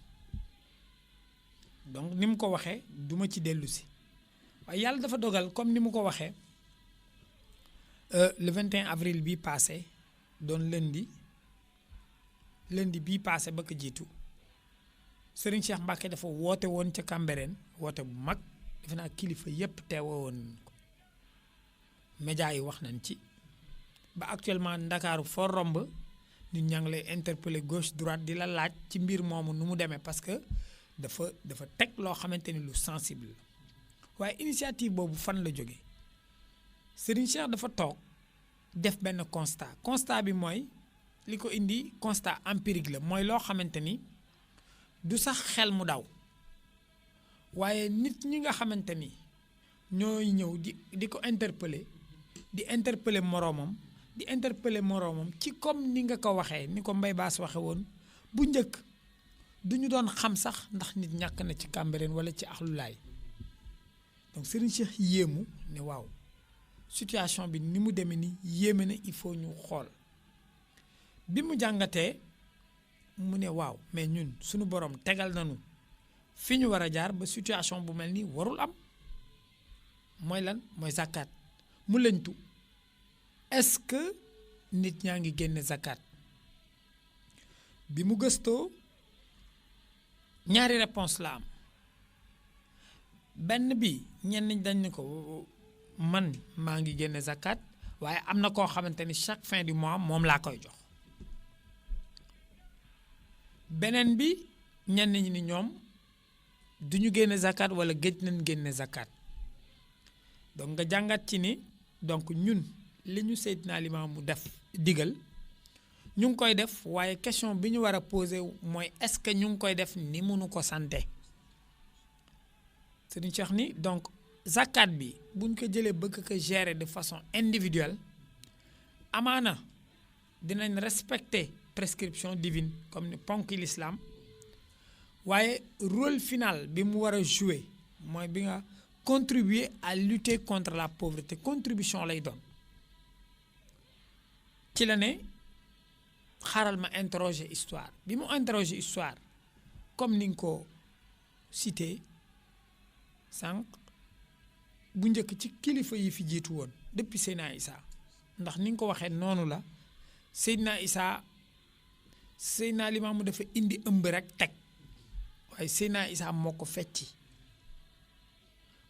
donc ni mu ko waxee duma ci dellu si waaye yàlla dafa dogal comme ni mu ko waxee le 21 avril bii passé doon lundi bii passé ba ko jiitu Serigne Cheikh Mbacké dafa woote woon ca Cambérène woote bu mag defe naa kilifa yépp teewa woon ko média yi wax nañ ci ba actuellement Ndakaaru foo romb nit ñaa ngi lay interpeller gauche droite di la laaj ci mbir moomu nu mu demee parce que dafa teg loo xamante ni lu sensible la waaye initiative boobu fan la jóge Serigne Cheikh dafa toog def benn constat bi mooy li ko indi constat empirique la mooy loo xamante ni du sax xel mu daw waaye nit ñi nga xamante ni ñooy ñëw di ko interpeller moroomam ci comme ni nga ko waxee ni ko Mbaye Bass waxe woon bu njëkk du ñu doon xam sax ndax nit ñàkk na ci Cambérène wala ci axlulaay donc Serigne Cheikh yéemu ne waaw situation bi ni mu demee ni yéeme na il faut ñu xool bi mu jàngatee mu ne waaw mais ñun suñu borom tegal nañu fi ñu war a jaar ba situation bu mel nii warul am mooy lan mooy zakat mu lëñtu est-ce que nit ñaa ngi génne zakat bi mu gëstoo ñaari réponse la am benn bi ñenn ñi dañ ne ko man maa ngi génne zakat waaye am na koo xamante ni chaque fin du mois moom laa koy jox beneen bi ñenn ñi ni ñoom du ñu génne zakat wala géej nañ génne zakat donc nga jàngat ci ni donc ñun li ñu Seydina Limaamu def digal ñu ngi koy def waaye question bi ñu war a poser mooy est-ce que ñu ngi koy def ni mënu ko sante Serigne Cheikh ni donc zakat bi buñ ko jëlee bëgg ko gérer de façon individuelle amaana dinañ respecter prescription divine comme ni ponk l'islam waaye rôle final bi mu war a jouer mooy bi nga contribuer à lutter contre la pauvreté contribution lay doon ci la ne xaaral ma interroger histoire bi mu interroger histoire comme ni nga ko cité sànq bu njëkk ci kilifa yi fi jiitu woon depuis Seydina Issa ndax ni nga ko waxee noonu la Seydina Issa Seydina Limaamu dafa indi ëmb rek teg waaye Seydina Isa moo ko fecci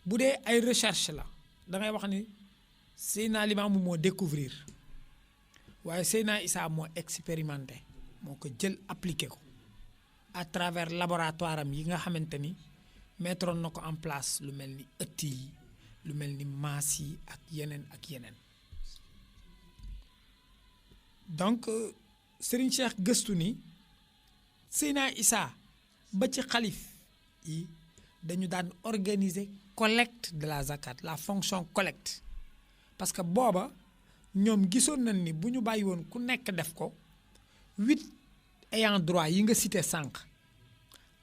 bu dee ay recherche la da ngay wax ni Seydina Limaamu moo découvrir waaye Seydina Isa moo expérimenté moo ko jël appliqué ko à travers laboratoire am yi nga xamante ni mettroon na ko en place lu mel ni ëtt yi lu mel ni maas yi ak yeneen ak yeneen donc Serigne Cheikh gëstu ni Seydina Isa ba ci xalif yi dañu daan organiser collecte de la zakat la fonction collecte parce que booba ñoom gisoon nañ ni bu ñu bàyyi woon ku nekk def ko 8 ayant droit yi nga cité sànq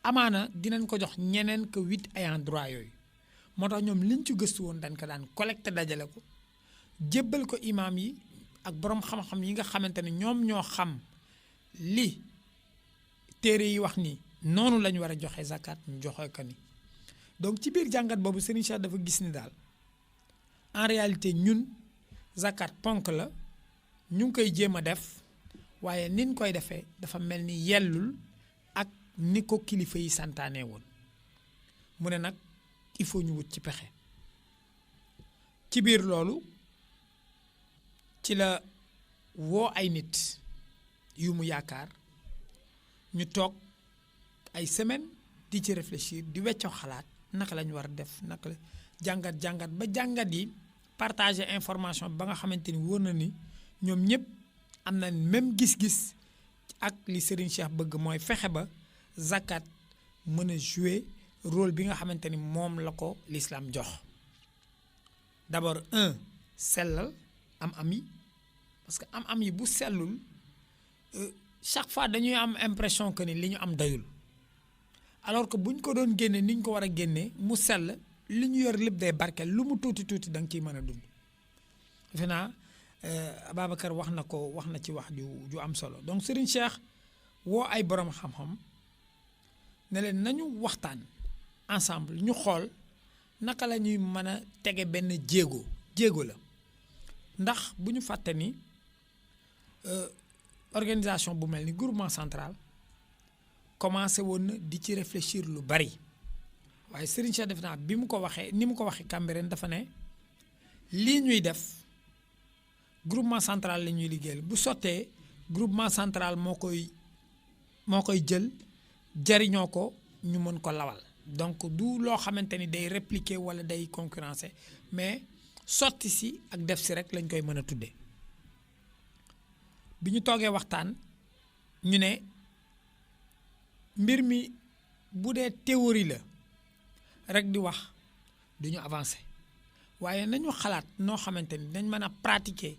amaana dinañ ko jox ñeneen que 8 ayant droit yooyu moo tax ñoom liñ ci gëstu woon dañ ko daan collecte dajale ko jébbal ko imaam yi ak borom xam-xam yi nga xamante ne ñoom ñoo xam li téere yi wax ni noonu la ñu war a joxe zakat ñu joxe ko ni donc ci biir jàngat boobu Serigne Cheikh dafa gis ni daal en réalité ñun zakat ponk la ñu ngi koy jéem a def waaye niñ koy defee dafa mel ni yellul ak ni ko kilifa yi santaane woon mu ne nag il faut ñu wut ci pexe ci biir loolu ci la woo ay nit yu mu yaakaar ñu toog ay semaine di ci réfléchir di weccoo xalaat naka lañu war a def naka la jàngat ba jàngat yi partager information ba nga xamante ni wóor na ni ñoom ñëpp am na même gis-gis ak li Serigne Cheikh bëgg mooy fexe ba zakat mën a jouer rôle bi nga xamante ni moom la ko l'islam jox d'abord sellal am yi parce que am yi bu sellul chaque fois dañuy am impression que ni li ñu am doyul alors que buñ ko doon génne ni ñu ko war a génnee mu sell li ñu yor lépp day barkeel lu mu tuuti da nga ciy mën a dund defe naa Ababacar wax na ci wax ju am solo donc Serigne Cheikh woo ay borom xam-xam ne leen nañu waxtaan ensemble ñu xool naka la ñuy mën a tege benn jéego la ndax bu ñu fàtte ni organisation bu mel ni groupement central commencé woon na di ci réfléchir lu bari waaye Serigne Cheikh def naa bi mu ko waxee ni mu ko waxee Cambérène dafa ne lii ñuy def groupement central la ñuy liggéeyal bu sottee groupement central moo koy jël jariñoo ko ñu mën ko lawal donc du loo xamante ni day répliquer wala day concurrencer mais sotti si ak def si rek lañ koy mën a tuddee bi ñu toogee waxtaan ñu ne mbir mi bu dee théorie la rek di wax duñu avancer waaye nañu xalaat noo xamante ni dañ mën a pratiquer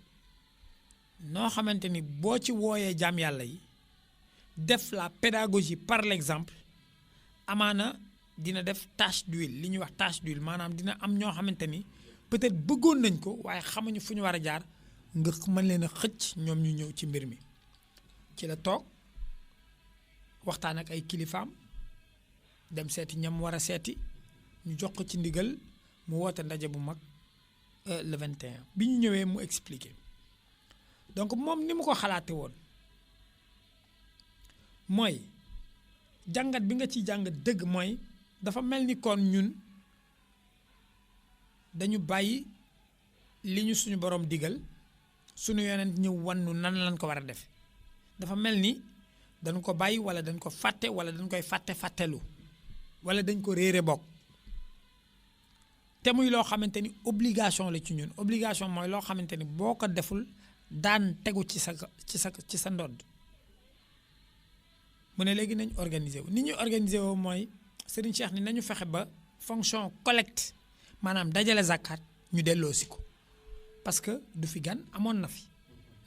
noo xamante ni boo ci wooyee jaam yàlla yi def la pédagogie par l'exemple amaana dina def tache d'huile li ñuy wax tache d'huile maanaam dina am ñoo xamante ni peut-être bëggoon nañ ko waaye xamuñu fu ñu war a jaar nga mën leen a xëcc ñoom ñu ñëw ci mbir mi ci la toog waxtaan ak ay kilifaam dem seeti ñam war a seeti ñu jox ko ci ndigal mu woote ndaje bu mag le 21 bi ñu ñëwee mu expliqué donc moom ni mu ko xalaate woon mooy jàngat bi nga ciy jàngat dëgg mooy dafa mel ni kon ñun dañu bàyyi li ñu suñu borom digal suñu yonent ñëw wannu nan lañ ko war a def dafa mel ni dañ ko bàyyi wala dañ ko fàtte wala dañ koy fàttelu wala dañ ko réere bokk te muy loo xamante ni obligation la ci ñun obligation mooy loo xamante ni boo ko deful daan tegu ci sa ndodd mu ne léegi nañ organiser wu ni ñuy organiser woo mooy Serigne Cheikh ni nañu fexe ba fonction collecte maanaam dajale zakat ñu delloosi ko parce que du fi gan amoon na fi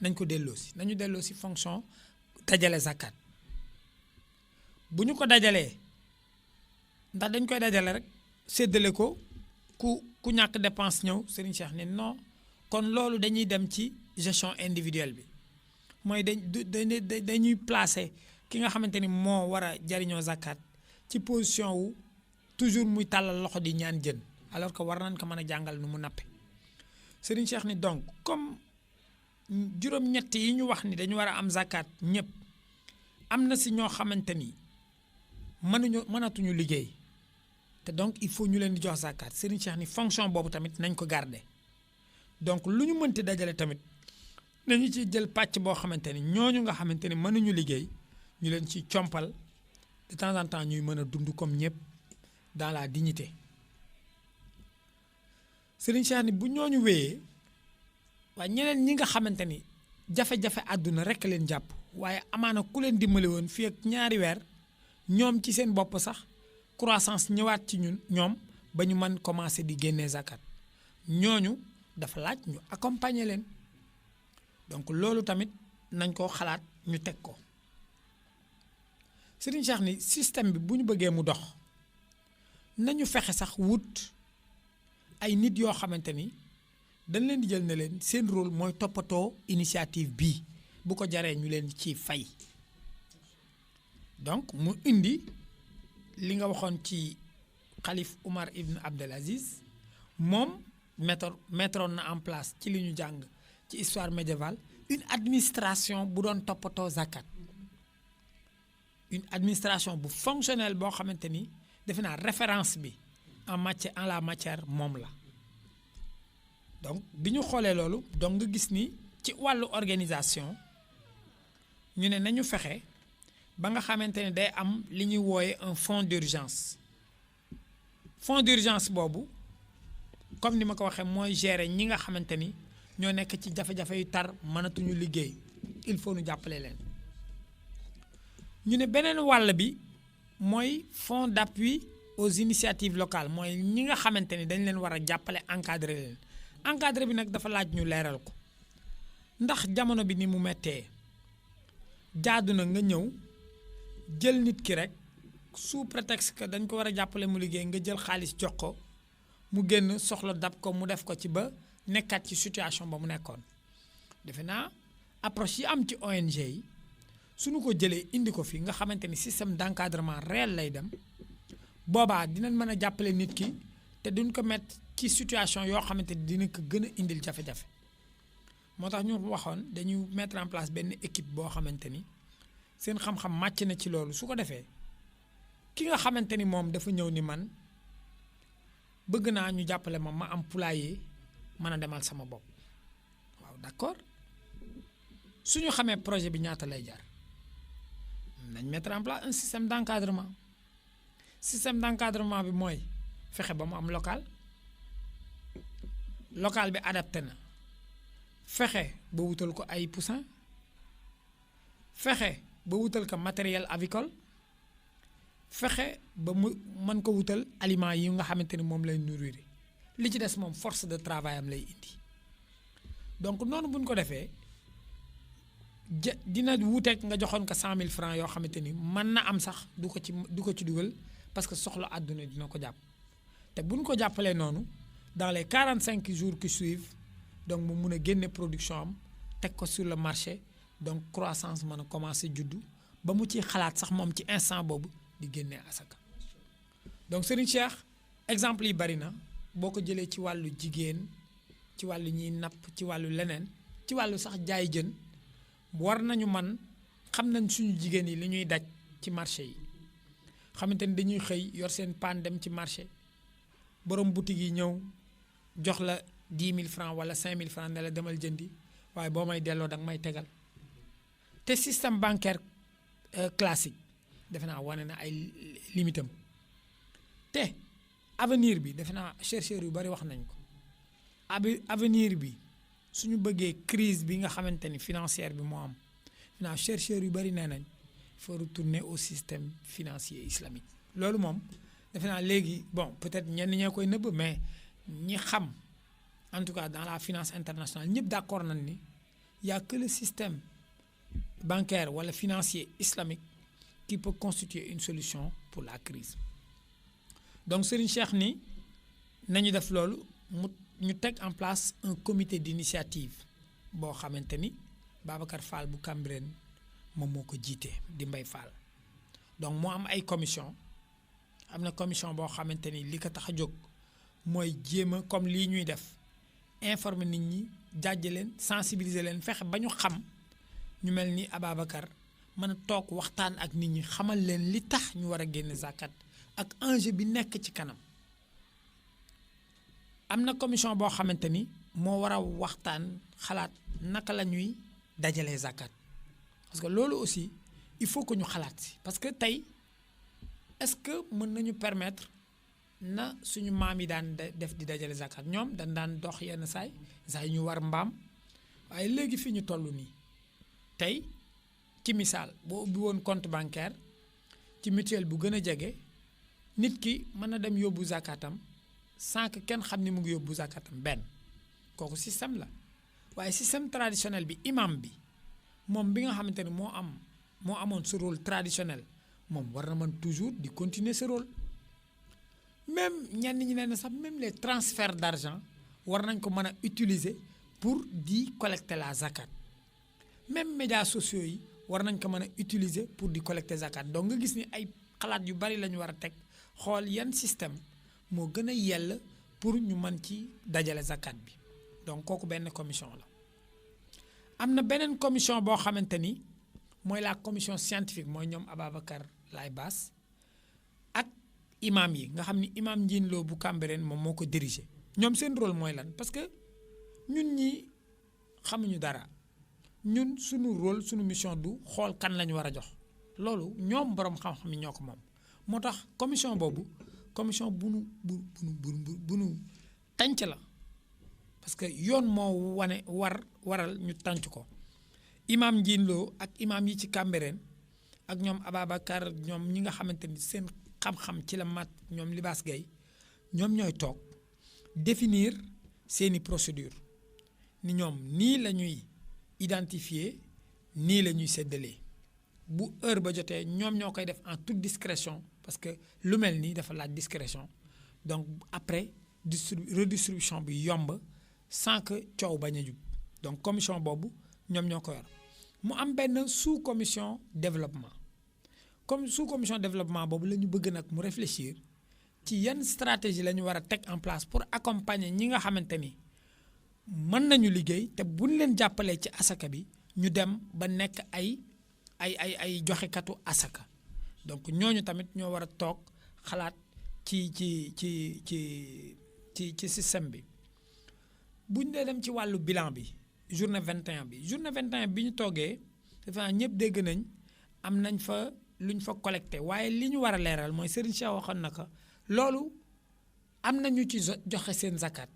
nañ ko delloosi nañu delloosi fonction dajale zakat bu ñu ko dajalee ndax dañ koy dajale rek séddale ko ku ñàkk dépense ñëw Serigne Cheikh ne non kon loolu dañuy dem ci gestion individuelle bi mooy dañuy placer ki nga xamante ni moo war a jariñoo zakat ci position wu toujours muy tàllal loxo di ñaan jën alors que war nañ ko mën a jàngal nu mu nappe Serigne Cheikh ni donc comme juróom-ñett yi ñu wax ni dañu war a am zakat ñëpp am na si ñoo xamante ni mënatuñu liggéey te donc il faut ñu leen di jox zakat Serigne Cheikh ni fonction boobu tamit nañ ko garder donc lu ñu mënti dajale tamit nañu ci jël pàcc boo xamante ni ñooñu nga xamante ni mënuñu liggéey ñu leen ci compal de temps en temps ñuy mën a dund comme ñëpp dans la dignité Serigne Cheikh ni bu ñooñu wéyee waaye ñeneen ñi nga xamante ni jafe-jafe àdduna rekk leen jàpp waaye amaana ku leen dimbali woon fii ak 2 weer ñoom ci seen bopp sax croissance ñëwaat ci ñoom ba ñu mën commencer di génnee zakat ñooñu dafa laaj ñu accompagner leen donc loolu tamit nañ ko xalaat ñu teg ko Serigne Cheikh ni système bi bu ñu bëggee mu dox nañu fexe sax wut ay nit yoo xamante ni dañ leen di jël ne leen seen rôle mooy toppatoo initiative bii bu ko jaree ñu leen ci fay donc mu indi li nga waxoon ci xalif Oumar Ibn Abdel Aziz moom mettroon na en place ci li ñu jàng ci histoire médiévale une administration bu doon toppatoo zakat une administration bu fonctionnelle boo xamante ni defe naa référence bi en la matière moom la donc bi ñu xoolee loolu donc nga gis ni ci wàllu organisation ñu ne nañu fexe ba nga xamante ne day am li ñuy wooye un fonds d'urgence boobu comme ni ma ko waxee mooy gérer ñi nga xamante ni ñoo nekk ci jafe-jafe yu tar mënatuñu liggéey il faut ñu jàppale leen ñu ne beneen wàll bi mooy fonds d'appui aux initiatives locales mooy ñi nga xamante ni dañ leen war a jàppale encadrer leen encadrer bi nag dafa laaj ñu leeral ko ndax jamono bi ni mu mettee jaadu na nga ñëw jël nit ki rek sous prétexte que dañ ko war a jàppale mu liggéey nga jël xaalis jox ko mu génn soxla dab ko mu def ko ci ba nekkat ci situation ba mu nekkoon defe naa approche yi am ci ONG yi suñu ko jëlee indi ko fi nga xamante ni système d'encadrement réel lay dem boobaa dinañ mën a jàppale nit ki te duñ ko mettre ci situation yoo xamante ni dina ko gën a indil jafe-jafe moo tax ñu waxoon dañu mettre en place benn équipe boo xamante ni seen xam-xam màcc na ci loolu su ko defee ki nga xamante ni moom dafa ñëw ni man bëgg naa ñu jàppale ma am poulailler mën a demal sama bopp waaw d'accord suñu xamee projet bi ñaata lay jar nañ mettre en place un système d'encadrement bi mooy fexe ba mu am local bi adapté na fexe ba wutal ko ay poussin fexe ba wutal ko matériel avicole fexe ba mu mën ko wutal aliments yi nga xamante ni moom lay nourrir li ci des moom force de travail am lay indi donc noonu buñ ko defee dina wuuteeg nga joxoon ko 100 000 francs yoo xamante ni mën na am sax du ko ci dugal parce que soxla àdduna dina ko jàpp te buñ ko jàppalee noonu dans les 45 jours qui suivent donc mu mun a génne production am teg ko sur le marché donc croissance mën a commencer juddu ba mu ciy xalaat sax moom ci instant boobu di génnee asaka donc Serigne Cheikh exemple yi bari na boo ko jëlee ci wàllu jigéen ci wàllu ñiy napp ci wàllu leneen ci wàllu sax jaay jën war nañu xam nañ suñu jigéen yi li ñuy daj ci marché yi xamante ni dañuy xëy yor seen paan dem ci marché borom boutique yi ñëw jox la 10 000 francs wala 5 000 francs ne la demal jëndi waaye boo may delloo danga may tegal te système bancaire classique defe naa wane na ay limitam te avenir bi defe naa chercheurs yu bari wax nañ ko avenir bi suñu bëggee crise bi nga xamante ni financière bi moo am defe naa chercheurs yu bari nee nañ il faut retourner au système financier islamique loolu moom defe naa léegi bon peut-être ñenn ñee koy nëbb mais ñi xam en tout cas dans la finance internationale ñëpp d'accord nañ ni y a que le système bancaire wala financier islamique qui peut constituer une solution pour la crise donc Serigne Cheikh ni nañu def loolu ñu teg en place un comité d'initiative boo xamante ni Babacar Fall bu Cambérène moom moo ko jiite di Mbay Fall donc moo am ay commission am na commission boo xamante ni li ko tax a jóg mooy jéem a comme lii ñuy def informer nit ñi jàjj leen sensibiliser leen fexe ba ñu xam ñu mel ni Ababacar mën a toog waxtaan ak nit ñi xamal leen li tax ñu war a génne zakat ak enjeu bi nekk ci kanam. am na commission boo xamante ni moo war a waxtaan xalaat naka la ñuy dajalee zakat parce que loolu aussi il faut que ñu xalaat si parce que tey est-ce que mën nañu permettre na suñu maam yi daan def di dajale zakat ñoom dañ daan dox yenn saay ñu war mbaam waaye léegi fi ñu toll nii tey ci misaal boo ubbi woon compte bancaire ci mutuelle bu gën a jege nit ki mën na dem yóbbu zakatam sans que kenn xam ni mu ngi yóbbu zakatam benn kooku système la waaye système traditionnel bi imam bi moom bi nga xamante ne moo amoon ce rôle traditionnel moom war na mën toujours di continuer ce rôle même ñenn ñi ne sax même les transferts d'argent war nañ ko mën a utiliser pour di collecter la zakat même médias sociaux yi war nañ ko mën a utiliser pour di collecter zakat donc nga gis ni ay xalaat yu bari la ñu war a teg xool yan système moo gën a yell pour ñu mën ci dajale zakat bi donc kooku benn commission la. am na beneen commission boo xamante ni mooy la commission scientifique mooy ñoom Ababacar Laye Bass ak imam yi nga xam ni imam Ndiine Lo bu Cambérène moom moo ko diriger ñoom seen rôle mooy lan parce que ñun ñi xamuñu dara ñun suñu rôle suñu mission du xool kan lañu war a jox loolu ñoom borom xam-xam yi ñoo ko moom moo tax commission boobu commission bu nu tànc la parce que yoon moo waral ñu tànc ko imam Ndiine Lo ak imam yi ci Cambérène ak ñoom Ababacar ñoom ñi nga xamante ni seen xam-xam ci la mat ñoom Libaas Gueye ñoom ñooy toog définir seeni procédure ni ñoom nii la ñuy identifier nii la ñuy séddalee bu heure ba jotee ñoom ñoo koy def en toute discrétion parce que lu mel nii dafa laaj discrétion donc après redistribution bi yomb sans que coow bañ a jub donc commission boobu ñoom ñoo ko yor mu am benn sous commission développement comme sous commission développement boobu la ñu bëgg nag mu réfléchir ci yan stratégie la ñu war a teg en place pour accompagner ñi nga xamante ni mën nañu liggéey te buñ leen jàppalee ci asaka bi ñu dem ba nekk ay joxekatu asaka donc ñooñu tamit ñoo war a toog xalaat ci système bi buñ dee dem ci wàllu bilan bi journée 21 bi ñu toogee dafa ñëpp dégg nañ am nañ fa luñ fa collecté waaye li ñu war a leeral mooy Serigne Cheikh waxoon na ko loolu am na ñu ci joxe seen zakat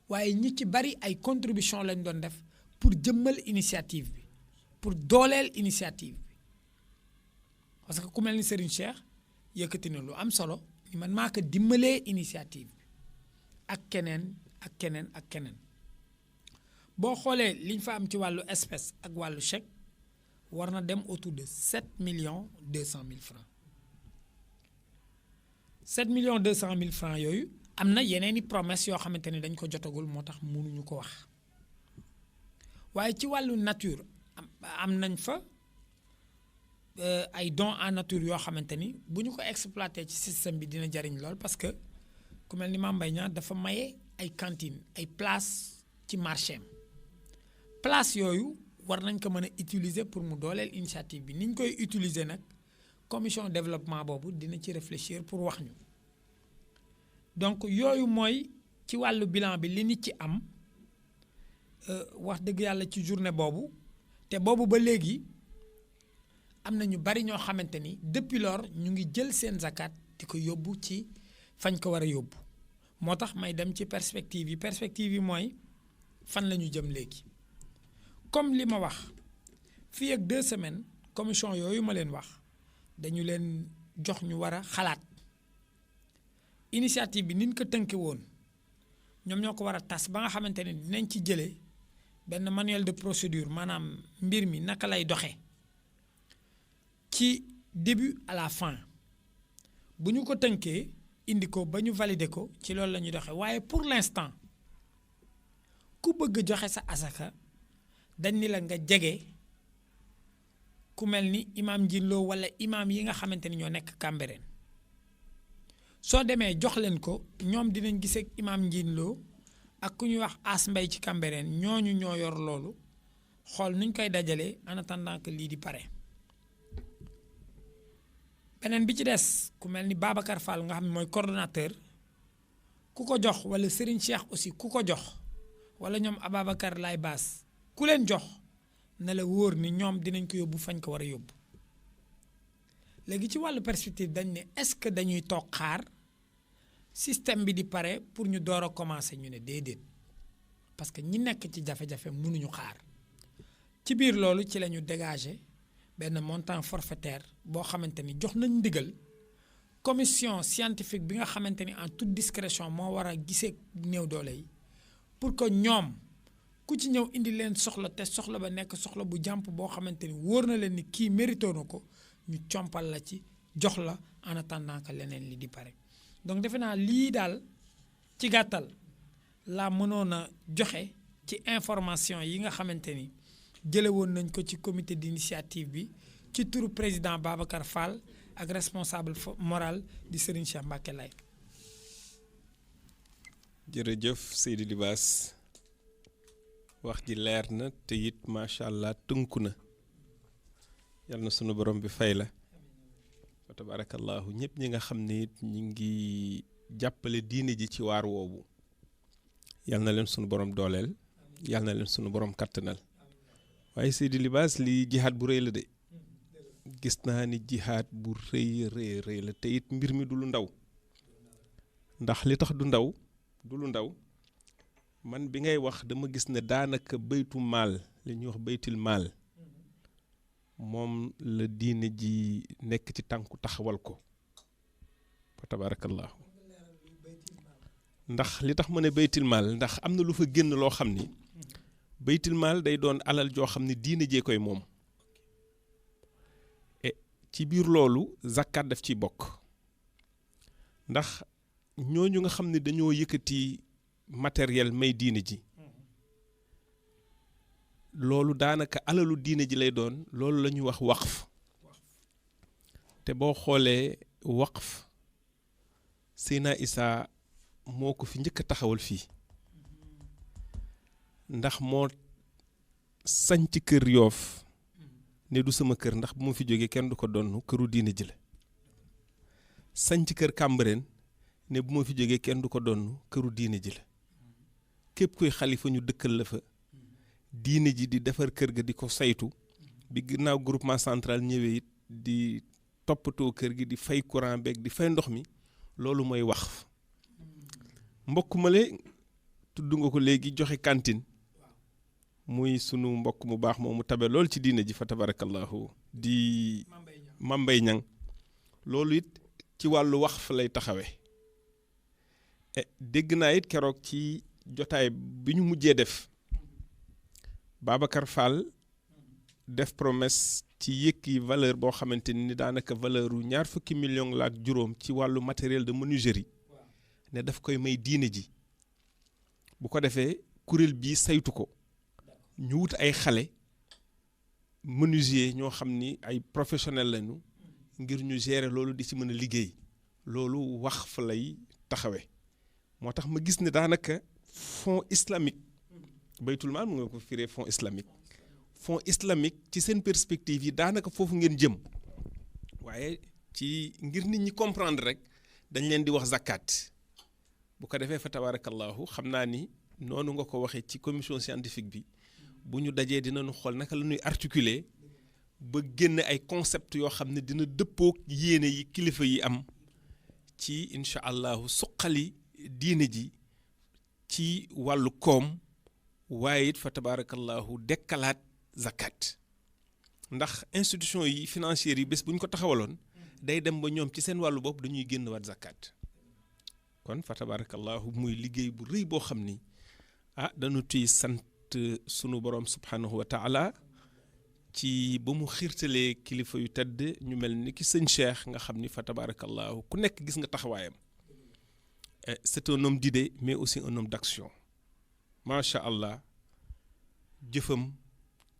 waaye ñi ci bari ay contribution lañ doon def pour jëmmal initiative bi pour dooleel initiative bi parce que ku mel ni Serigne Cheikh yëkkati na lu am solo man maa ko dimbalee initiative bi ak keneen ak keneen ak keneen boo xoolee liñ fa am ci wàllu espèce ak wàllu chèque war na dem autour de 7,2 millions francs 7,2 millions francs yooyu am na yeneen i promesse yoo xamante ni dañ ko jotagul moo tax mënuñu ko wax waaye ci wàllu nature am nañ fa ay dons en nature yoo xamante ni bu ñu ko exploité ci système bi dina jariñ lool parce que ku mel ni Mame Mbaye Niang dafa maye ay cantines ay places ci marché am place yooyu war nañ ko mën a utiliser pour mu dooleel initiative bi ni ñu koy utiliser nag commission développement boobu dina ci réfléchir pour wax ñu donc yooyu mooy ci wàllu bilan bi li nit ci am wax dëgg yàlla ci journée boobu te boobu ba léegi am na ñu bari ñoo xamante ni depuis lors ñu ngi jël seen zakat di ko yóbbu ci fañ ko war a yóbbu moo tax may dem ci perspective yi mooy fan la ñu jëm léegi comme li ma wax fii ak 2 semaines commission yooyu ma leen wax dañu leen jox ñu war a xalaat initiative bi niñ ko tënke woon ñoom ñoo ko war a tas ba nga xamante ne dinañ ci jëlee benn manuel de procédure maanaam mbir mi naka lay doxee ci début à la fin bu ñu ko tënkee indi ko ba ñu valider ko ci loolu la ñuy doxee waaye pour l'instant ku bëgg joxe sa asaka dañ ni la nga jege ku mel ni imam Ndiine Lo wala imam yi nga xamante ni ñoo nekk Cambérène soo demee jox leen ko ñoom dinañ gisee ak imam Ndiine Lo ak ku ñuy wax As Mbay ci Cambérène ñooñu ñoo yor loolu xool nuñ koy dajalee en attendant que lii di pare beneen bi ci des ku mel ni Babacar Fall nga xam ne mooy coordonnateur ku ko jox wala Serigne Cheikh aussi ku ko jox wala ñoom Ababacar Lay Baas ku leen jox na la wóor ni ñoom dinañ ko yóbbu fañ ko war a yóbbu léegi ci wàllu perspective dañ ne est-ce que dañuy toog xaar système bi di pare pour ñu door a commencer ñu ne déedéet parce que ñi nekk ci jafe-jafe mënuñu xaar ci biir loolu ci la ñu dégager benn montant forfaitaire boo xamante ni jox nañ ndigal commission scientifique bi nga xamante ni en toute discrétion moo war a gisee néew doole yi pour que ñoom ku ci ñëw indi leen soxla te soxla ba nekk soxla bu jàmp boo xamante ni wóor na leen ni kii mérito na ko ñu compal la ci jox la en attendant que leneen li di pare donc defe naa lii daal ci gàttal laa mënoon a joxe ci information yi nga xamante ni jële woon nañ ko ci comité d'initiative bi ci turu président Babacar Fall ak responsable moral di Serigne Cheikh Mbacké Laye. jërëjëf Seydi Libaas wax ji leer na te it macha allah tënku na yal na sunu borom bi fay la wa tabarakallahu ñëpp ñi nga xam ne it ñi ngi jàppale diine ji ci waar woowu yal na leen sunu borom dooleel yal na leen sunu borom kattanal waaye Seydi Libaas lii jihaad bu rëy la de gis naa ni jihaad bu rëy la te it mbir mi du lu ndaw ndax li tax du lu ndaw man bi ngay wax dama gis ne daanaka baytu maal li ñuy wax baytil maal moom la diine ji nekk ci tànku taxawal ko fa tabarakallahu ndax li tax ma ne baytil maal ndax am na lu fa génn loo xam ni baytil maal day doon alal joo xam ne diine jee koy moom ci biir loolu zakat daf ciy bokk ndax ñooñu nga xam ne dañoo yëkkati matériel may diine ji loolu daanaka alalu diine ji lay doon loolu la ñuy wax waqf te boo xoolee waqf Seyna Issa moo ko fi njëkk a taxawal fii ndax moo sanc kër Yoof ne du sama kër ndax bu ma fi jógee kenn du ko donn këru diine ji la sanc kër Cambérène ne bu ma fi jógee kenn du ko donn këru diine ji la képp kuy xalifa ñu dëkkal la fa diine ji di defar kër ga di ko saytu bi ginnaaw groupement central ñëwee it di toppatoo kër gi di fay courant beeg di fay ndox mi loolu mooy waqf mbokk male tudd nga ko léegi joxe cantine muy sunu mbokk mu baax moom mu tabe lool ci diine ji fa tabarakallahu di Mambay Ñang loolu it ci wàllu waqf lay taxawe dégg naa it keroog ci jotaay bi ñu mujjee def Babacar Fall def promesse ci yëkki valeur boo xamante ni daanaka valeur u 20 millions la ak juróom ci wàllu matériel de menuiserie ne daf koy may diine ji bu ko defee kuréel bii saytu ko ñu wut ay xale menuisier ñoo xam ni ay professionnel lañu ngir ñu gérer loolu di ci mën a liggéey loolu wax fa lay taxawe moo tax ma gis ne daanaka fonds islamique baytul maal mu nga ko firee fonds islamique ci seen perspective yi daanaka foofu ngeen jëm waaye ci ngir nit ñi comprendre rek dañ leen di wax zakat bu ko defee fa tabarakallahu xam naa ni noonu nga ko waxee ci commission scientifique bi bu ñu dajee dinañu xool naka la ñuy articuler ba génn ay concept yoo xam ne dina dëppook yéene yi kilifa yi am ci incha allahu suqali diine ji ci wàllu koom waaye it fa tabarakallahu dekkalaat zakat ndax institution yi financières yi bés bu ñu ko taxawaloon day dem ba ñoom ci seen wàllu bopp dañuy génn waat zakat kon fa tabarakallahu muy liggéey bu rëy boo xam ni dañu tuy sant sunu borom subhanahu wa taala ci ba mu xiirtalee kilifa yu tedd ñu mel ni ki sëñ Cheikh nga xam ni fa tabarakallahu ku nekk gis nga taxawaayam c'est un homme d'idée mais aussi un homme d'action macha allah jëfam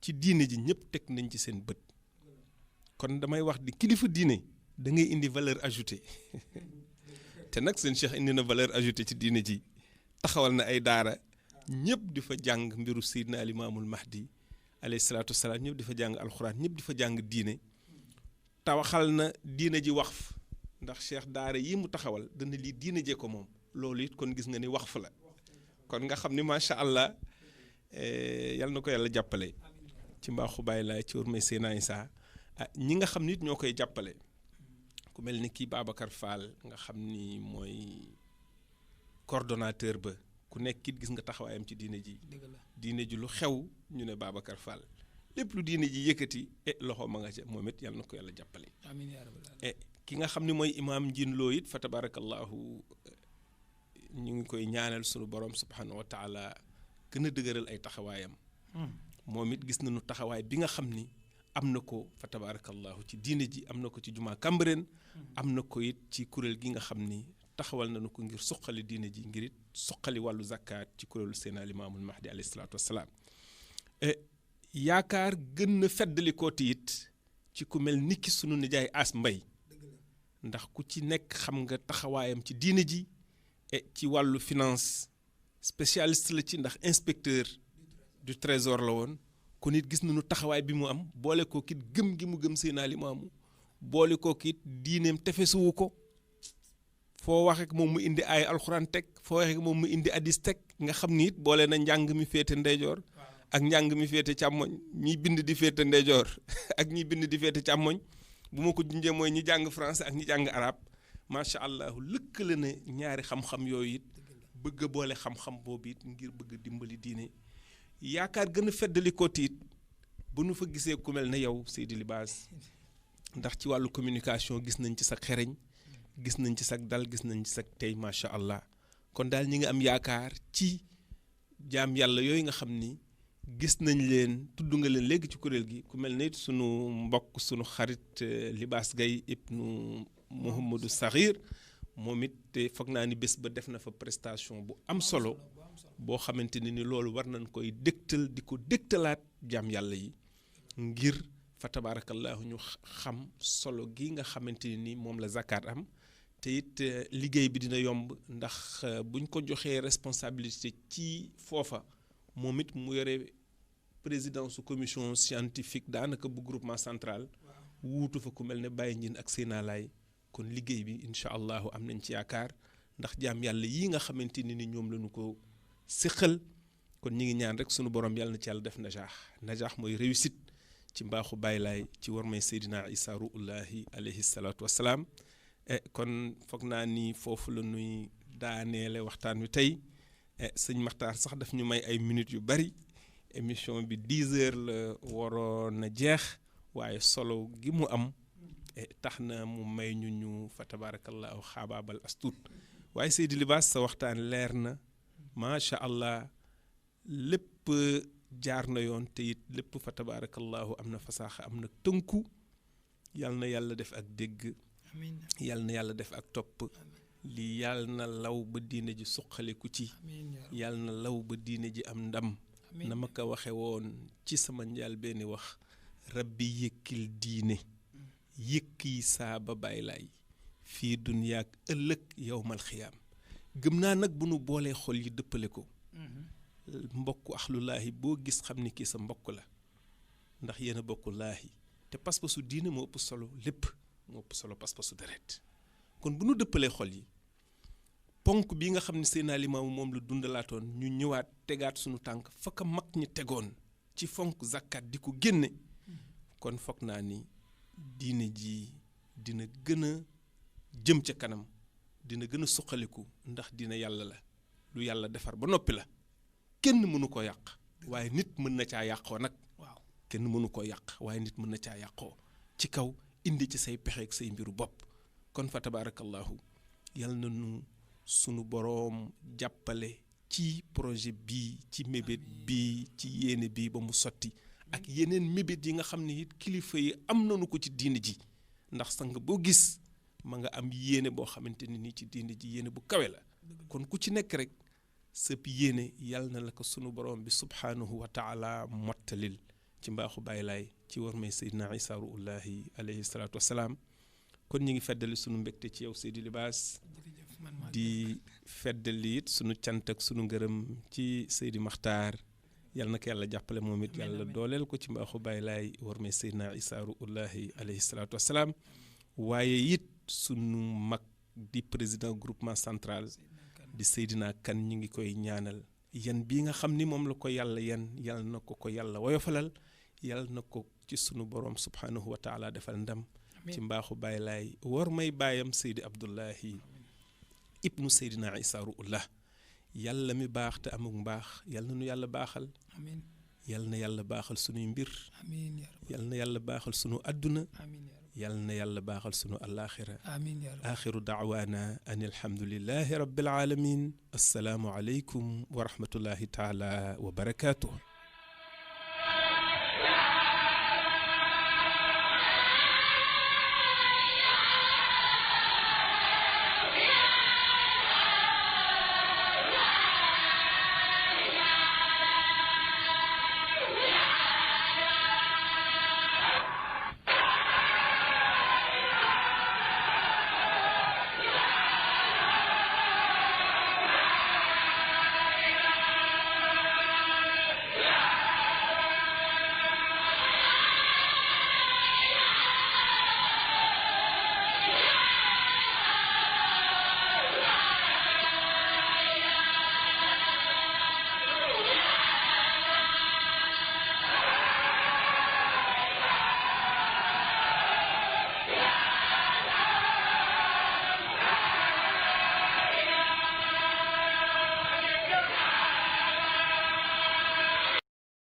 ci diine ji ñëpp teg nañ ci seen bët kon damay wax di kilifa diine da ngay indi valeur ajoutée te nag seen Cheikh indi na valeur ajoutée ci diine ji taxawal na ay daara ñëpp di fa jàng mbiru Seydina Limaamul Mahdi alayhi salaatu wasalaam ñëpp di fa jàng alxuraan ñëpp di fa jàng diine tawaxal na diine ji waqf ndax cheikh daara yi mu taxawal dana lii diine jee ko moom loolu it kon gis nga ni waqf la kon nga xam ni macha allah yal na ko yàlla jàppale ci mbaaxu bàyyi laay ci war may Seydina Issa ñi nga xam nit ñoo koy jàppale ku mel ni kii Babacar Fall nga xam ni mooy coordonnateur ba ku nekk it gis nga taxawaayam ci diine ji lu xew ñu ne Babacar Fall lépp lu diine ji yëkkati loxo ma nga ca moom it yal na ko yàlla jàppale amiin yaa rabbal aalamiin ki nga xam ni mooy imaam Njiin Loo it fa tabarakallahu ñu ngi koy ñaanal sunu borom subhanahu wa taala gën a dëgëral ay taxawaayam moom it gis nañu taxawaay bi nga xam ni am na ko fa tabarakallahu ci diine ji am na ko ci jumaa Cambérène am na ko it ci kuréel gi nga xam ni taxawal nañu ko ngir suqali diine ji ngir it suqali wàllu zakkaat ci kuréelu Seydina Limaamul Mahdi alayhi salaatu wassalaam yaakaar gën na feddali kooti it ci ku mel niki sunu nijaay As Mbay ndax ku ci nekk xam nga taxawaayam ci diine ji ci wàllu finance spécialiste la ci ndax inspecteur du trésor la woon kon it gis nañu taxawaay bi mu am boole ko kit gëm gi mu gëm Seydina Limaamu boole ko kit diineem tefesuwu ko foo wax ak moom mu indi ay alxuraan teg foo wax ak moom mu indi hadis teg nga xam ni it boole na njàng mi féete ndeyjoor ak njàng mi féete càmmoñ ñiy bind di féete ndeyjoor ak ñiy bind di féete càmmoñ bu ma ko junjee mooy ñi jàng français ak ñi jàng arab macha allah lëkkale na ñaari xam-xam yooyu it bëgg a boole xam-xam boobu it ngir bëgg a dimbali diine yaakaar gën a feddali ko tiit bu nu fa gisee ku mel ne yow Seydi Libaas ndax ci wàllu communication gis nañ ci sa xereñ gis nañ ci sa dal gis nañ ci sa tey macha allah kon daal ñi ngi am yaakaar ci jaam yàlla yooyu nga xam ni gis nañ leen tudd nga leen léegi ci kuréel gi ku mel ne sunu mbokk sunu xarit Libaas Gay ibnu Mouhamadou Sakhir moom it te foog naa ni bés ba def na fa prestation bu am solo boo xamante ne ni loolu war nañ koy dégtal di ko dégtalaat jaam yàlla yi ngir fa tabarakallahu ñu xam solo gi nga xamante ni moom la zakat am te it liggéey bi dina yomb ndax buñ ko joxee responsabilité ci foofa moom it mu yore présidence su commission scientifique daanaka bu groupement central wuutu fa ku mel ne Baye Ndiine ak Seyna Laay kon liggéey bi incha allahu am nañ ci yaakaar ndax jaam yàlla yii nga xamante ni ñoom lañu ko séqal kon ñi ngi ñaan rek sunu borom yàlla na ci yàlla def najaax mooy réussite ci mbaaxu Baay Laay ci war may Seydina Issa ruullahi alayhi salaatu wassalaam kon foog naa ni foofu la ñuy daaneele waxtaan wi tey sëñ Maxtaar sax daf ñu may ay minutes yu bari émission bi 10 heures la waroon a jeex waaye solo gi mu am tax na mu may ñu fa tabarakallahu xaabaabal astuut waaye Seydi Libaas sa waxtaan leer na macha allah lépp jaar na yoon te it lépp fa tabarakallahu am na fasaaxa am na tënku yal na yàlla def ak dégg yal na yàlla def ak topp lii yal na law ba diine ji suqaliku ci yal na law ba diine ji am ndam na ma ko waxe woon ci sama njaal benn wax rabbi yëkkil diine yëkki saa ba Baay Laay fii dunyaak ëllëg yowmal xiyaam gëm naa nag bu nu boolee xol yi dëppale ko mbokku axlulaahi boo gis xam ni kii sa mbokk la ndax yéen a bokku laahi te pas-pasu diine moo ëpp solo lépp moo ëpp solo pas-pasu deret kon bu nu dëppalee xol yi ponk bi nga xam ne Seydina Limaamu moom la dundalaatoon ñu ñëwaat tegaat sunu tànk fa ka mag ñi tegoon ci fonk zakkat di ko génne kon foog naa ni diine ji dina gën a jëm ca kanam dina gën a suqaliku ndax dina yàlla la lu yàlla defar ba noppi la kenn mënu ko yàq waaye nit mën na caa yàqoo nag waaw kenn mënu ko yàq waaye nit mën na caa yàqoo ci kaw indi ci say pexe ak say mbiru bopp kon fa tabarakallahu yal na nu sunu boroom jàppale ci projet bii ci mébét bii ci yéene bii ba mu sotti ak yeneen mébét yi nga xam ne it kilifa yi am nañu ko ci diine ji ndax sang boo gis ma nga am yéene boo xamante ne nii ci diine ji yéene bu kawe la kon ku ci nekk rek sëpp yéene yal na la ko sunu borom bi subhaanahu wa taala mottalil ci mbaaxu Baay Laay ci war may Seydina Issa ruullahi alayhi salaatu wassalaam kon ñu ngi feddali sunu mbégte ci yow Seydi Libaas di feddali it sunu cant ak sunu ngërëm ci Seydi Maxtaar yal na ko yàlla jàppale moom it yàlla dooleel ko ci mbaaxu Baay Laay war may Seydina Isaa ruuhullaahi alayhi salaatu wassalaam waaye it sunu mag di président groupement central di Seydina Kane ñu ngi koy ñaanal yan bii nga xam ni moom la ko yàlla yan yal na ko yàlla woyofalal yal na ko ci sunu borom subhanahu wa taala defal ndam ci mbaaxu Baay Laay war may baayam Seydi Abdullahi ibnu Seydina Isaa ruuhullah yàlla mi baax te amuk mbaax yal na nu yàlla baaxal amiin yal na yàlla baaxal sunuy mbir amiin yal na yàlla baaxal sunu adduna amiin yal na yàlla baaxal sunu alaaxira amiin yaa rabbi axiru daawaana an alhamdulillahi rabbil alamin assalaamu aleykum wa rahmatullahi taala wa barakaatuh